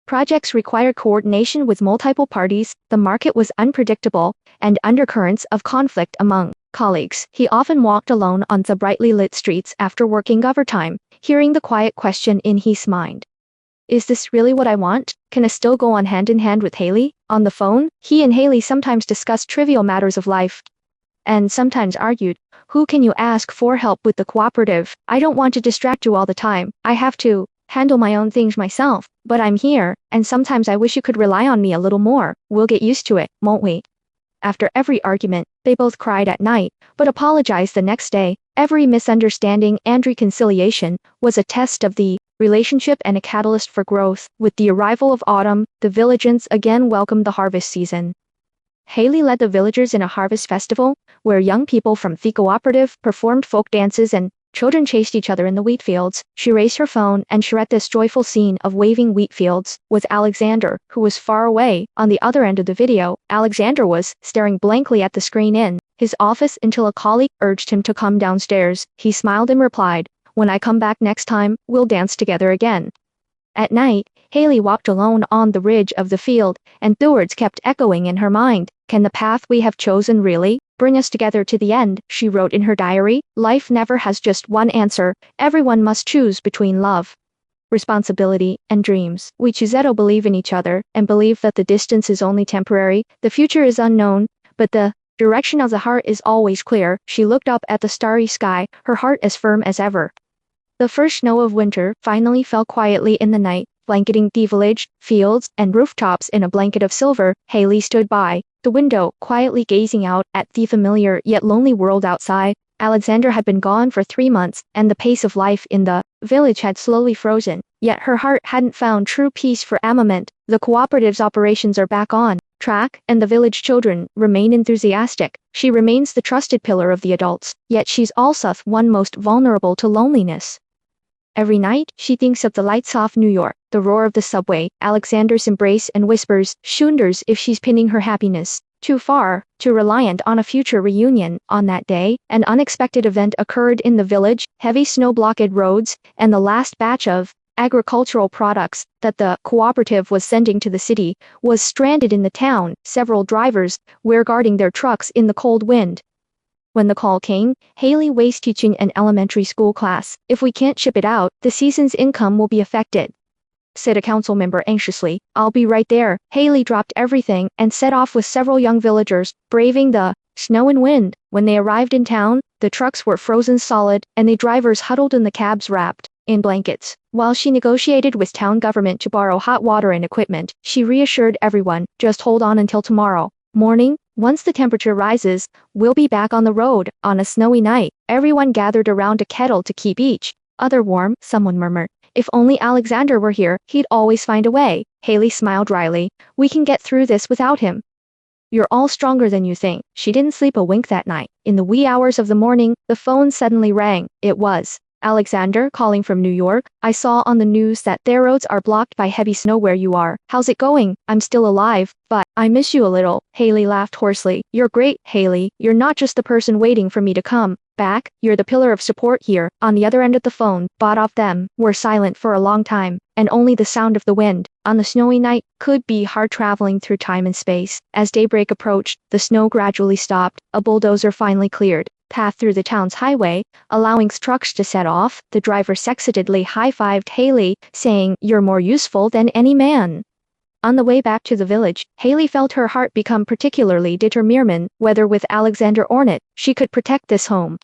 Projects required coordination with multiple parties, the market was unpredictable, and undercurrents of conflict among colleagues. He often walked alone on the brightly lit streets after working overtime, hearing the quiet question in his mind. Is this really what I want? Can I still go on hand in hand with Haley? On the phone, he and Haley sometimes discussed trivial matters of life, and sometimes argued. Who can you ask for help with the cooperative? I don't want to distract you all the time. I have to handle my own things myself, but I'm here, and sometimes I wish you could rely on me a little more. We'll get used to it, won't we? After every argument, they both cried at night, but apologized the next day. Every misunderstanding and reconciliation was a test of the relationship and a catalyst for growth. With the arrival of autumn, the villagers again welcomed the harvest season. Haley led the villagers in a harvest festival, where young people from the cooperative performed folk dances and children chased each other in the wheat fields. She raised her phone and shared this joyful scene of waving wheat fields with Alexander, who was far away. On the other end of the video, Alexander was staring blankly at the screen in his office until a colleague urged him to come downstairs. He smiled and replied, "When I come back next time, we'll dance together again." At night, Haley walked alone on the ridge of the field, and the words kept echoing in her mind. Can the path we have chosen really bring us together to the end? She wrote in her diary, life never has just one answer. Everyone must choose between love, responsibility, and dreams. We choose to believe in each other, and believe that the distance is only temporary. The future is unknown, but the direction of the heart is always clear. She looked up at the starry sky, her heart as firm as ever. The first snow of winter finally fell quietly in the night, blanketing the village, fields, and rooftops in a blanket of silver. Haley stood by the window, quietly gazing out at the familiar yet lonely world outside. Alexander had been gone for 3 months, and the pace of life in the village had slowly frozen. Yet her heart hadn't found true peace for a moment. The cooperative's operations are back on track, and the village children remain enthusiastic. She remains the trusted pillar of the adults, yet she's also one most vulnerable to loneliness. Every night, she thinks of the lights off New York, the roar of the subway, Alexander's embrace, and whispers, wonders if she's pinning her happiness too far, too reliant on a future reunion. On that day, an unexpected event occurred in the village. Heavy snow blocked roads, and the last batch of agricultural products that the cooperative was sending to the city was stranded in the town. Several drivers were guarding their trucks in the cold wind. When the call came, Haley was teaching an elementary school class. If we can't ship it out, the season's income will be affected, said a council member anxiously. I'll be right there. Haley dropped everything and set off with several young villagers, braving the snow and wind. When they arrived in town, the trucks were frozen solid, and the drivers huddled in the cabs wrapped in blankets. While she negotiated with town government to borrow hot water and equipment, she reassured everyone, just hold on until tomorrow morning. Once the temperature rises, we'll be back on the road. On a snowy night, everyone gathered around a kettle to keep each other warm. Someone murmured, if only Alexander were here, he'd always find a way. Haley smiled dryly. We can get through this without him. You're all stronger than you think. She didn't sleep a wink that night. In the wee hours of the morning, the phone suddenly rang. It was Alexander calling from New York. I saw on the news that their roads are blocked by heavy snow where you are. How's it going? I'm still alive, but I miss you a little. Haley laughed hoarsely. You're great, Haley. You're not just the person waiting for me to come back. You're the pillar of support here. On the other end of the phone, both of them were silent for a long time, and only the sound of the wind on the snowy night could be hard traveling through time and space. As daybreak approached, the snow gradually stopped. A bulldozer finally cleared path through the town's highway, allowing trucks to set off. The driver excitedly high-fived Haley, saying, "You're more useful than any man." On the way back to the village, Haley felt her heart become particularly determined. Whether with Alexander or not, she could protect this home.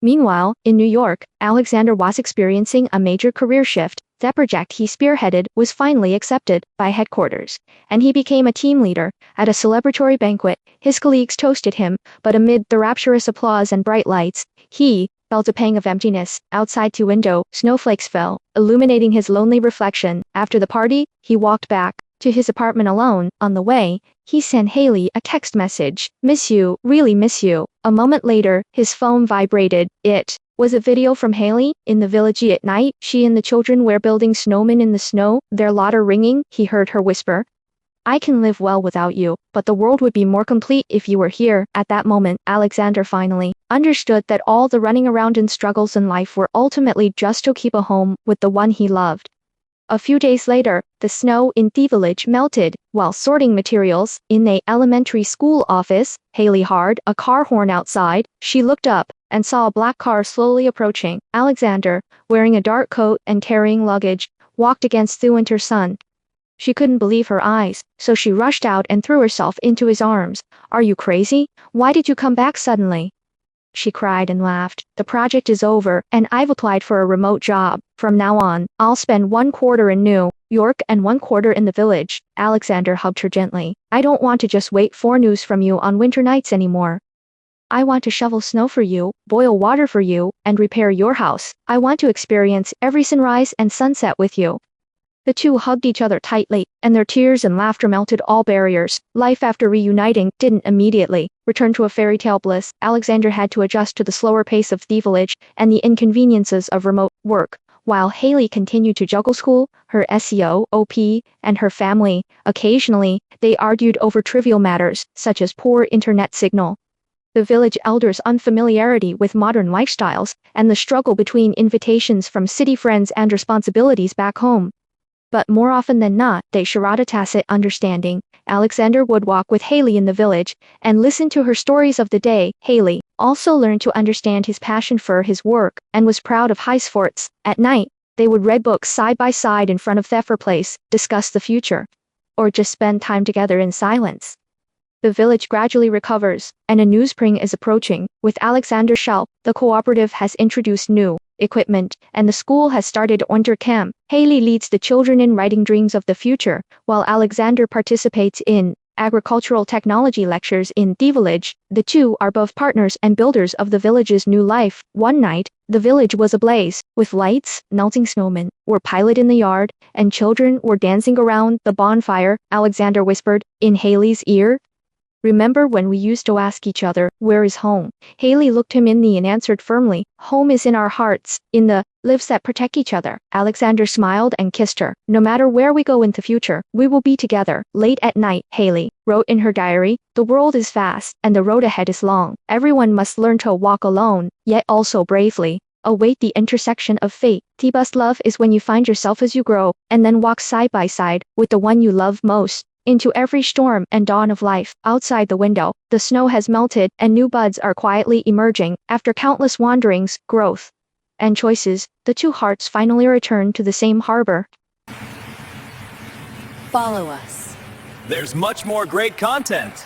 Meanwhile, in New York, Alexander was experiencing a major career shift. The project he spearheaded was finally accepted by headquarters, and he became a team leader. At a celebratory banquet, his colleagues toasted him, but amid the rapturous applause and bright lights, he felt a pang of emptiness. Outside the window, snowflakes fell, illuminating his lonely reflection. After the party, he walked back to his apartment alone. On the way, he sent Haley a text message. Miss you, really miss you. A moment later, his phone vibrated. It was a video from Haley. In the village at night, she and the children were building snowmen in the snow, their laughter ringing. He heard her whisper, I can live well without you, but the world would be more complete if you were here. At that moment, Alexander finally understood that all the running around and struggles in life were ultimately just to keep a home with the one he loved. A few days later, the snow in the village melted. While sorting materials in the elementary school office, Haley heard a car horn outside. She looked up and saw a black car slowly approaching. Alexander, wearing a dark coat and carrying luggage, walked against the winter sun. She couldn't believe her eyes, so she rushed out and threw herself into his arms. Are you crazy? Why did you come back suddenly? She cried and laughed. The project is over, and I've applied for a remote job. From now on, I'll spend 1/4 in New York and 1/4 in the village. Alexander hugged her gently. I don't want to just wait for news from you on winter nights anymore. I want to shovel snow for you, boil water for you, and repair your house. I want to experience every sunrise and sunset with you. The two hugged each other tightly, and their tears and laughter melted all barriers. Life after reuniting didn't immediately return to a fairy tale bliss. Alexander had to adjust to the slower pace of the village and the inconveniences of remote work, while Haley continued to juggle school, her SEO, OP, and her family. Occasionally, they argued over trivial matters, such as poor internet signal, the village elders' unfamiliarity with modern lifestyles, and the struggle between invitations from city friends and responsibilities back home. But more often than not, they shared a tacit understanding. Alexander would walk with Haley in the village and listen to her stories of the day. Haley also learned to understand his passion for his work and was proud of high sports. At night, they would read books side by side in front of the fireplace, discuss the future, or just spend time together in silence. The village gradually recovers, and a new spring is approaching. With Alexander's help, the cooperative has introduced new equipment, and the school has started winter camp. Haley leads the children in writing dreams of the future, while Alexander participates in agricultural technology lectures in the village. The two are both partners and builders of the village's new life. One night, the village was ablaze, with lights, melting snowmen were piled in the yard, and children were dancing around the bonfire. Alexander whispered in Haley's ear, remember when we used to ask each other, where is home? Haley looked him in the eye and answered firmly, home is in our hearts, in the lives that protect each other. Alexander smiled and kissed her. No matter where we go in the future, we will be together. Late at night, Haley wrote in her diary, the world is vast, and the road ahead is long. Everyone must learn to walk alone, yet also bravely. Await the intersection of fate. The best love is when you find yourself as you grow, and then walk side by side with the one you love most, into every storm and dawn of life. Outside the window, the snow has melted and new buds are quietly emerging. After countless wanderings, growth, and choices, the two hearts finally return to the same harbor. Follow us. There's much more great content.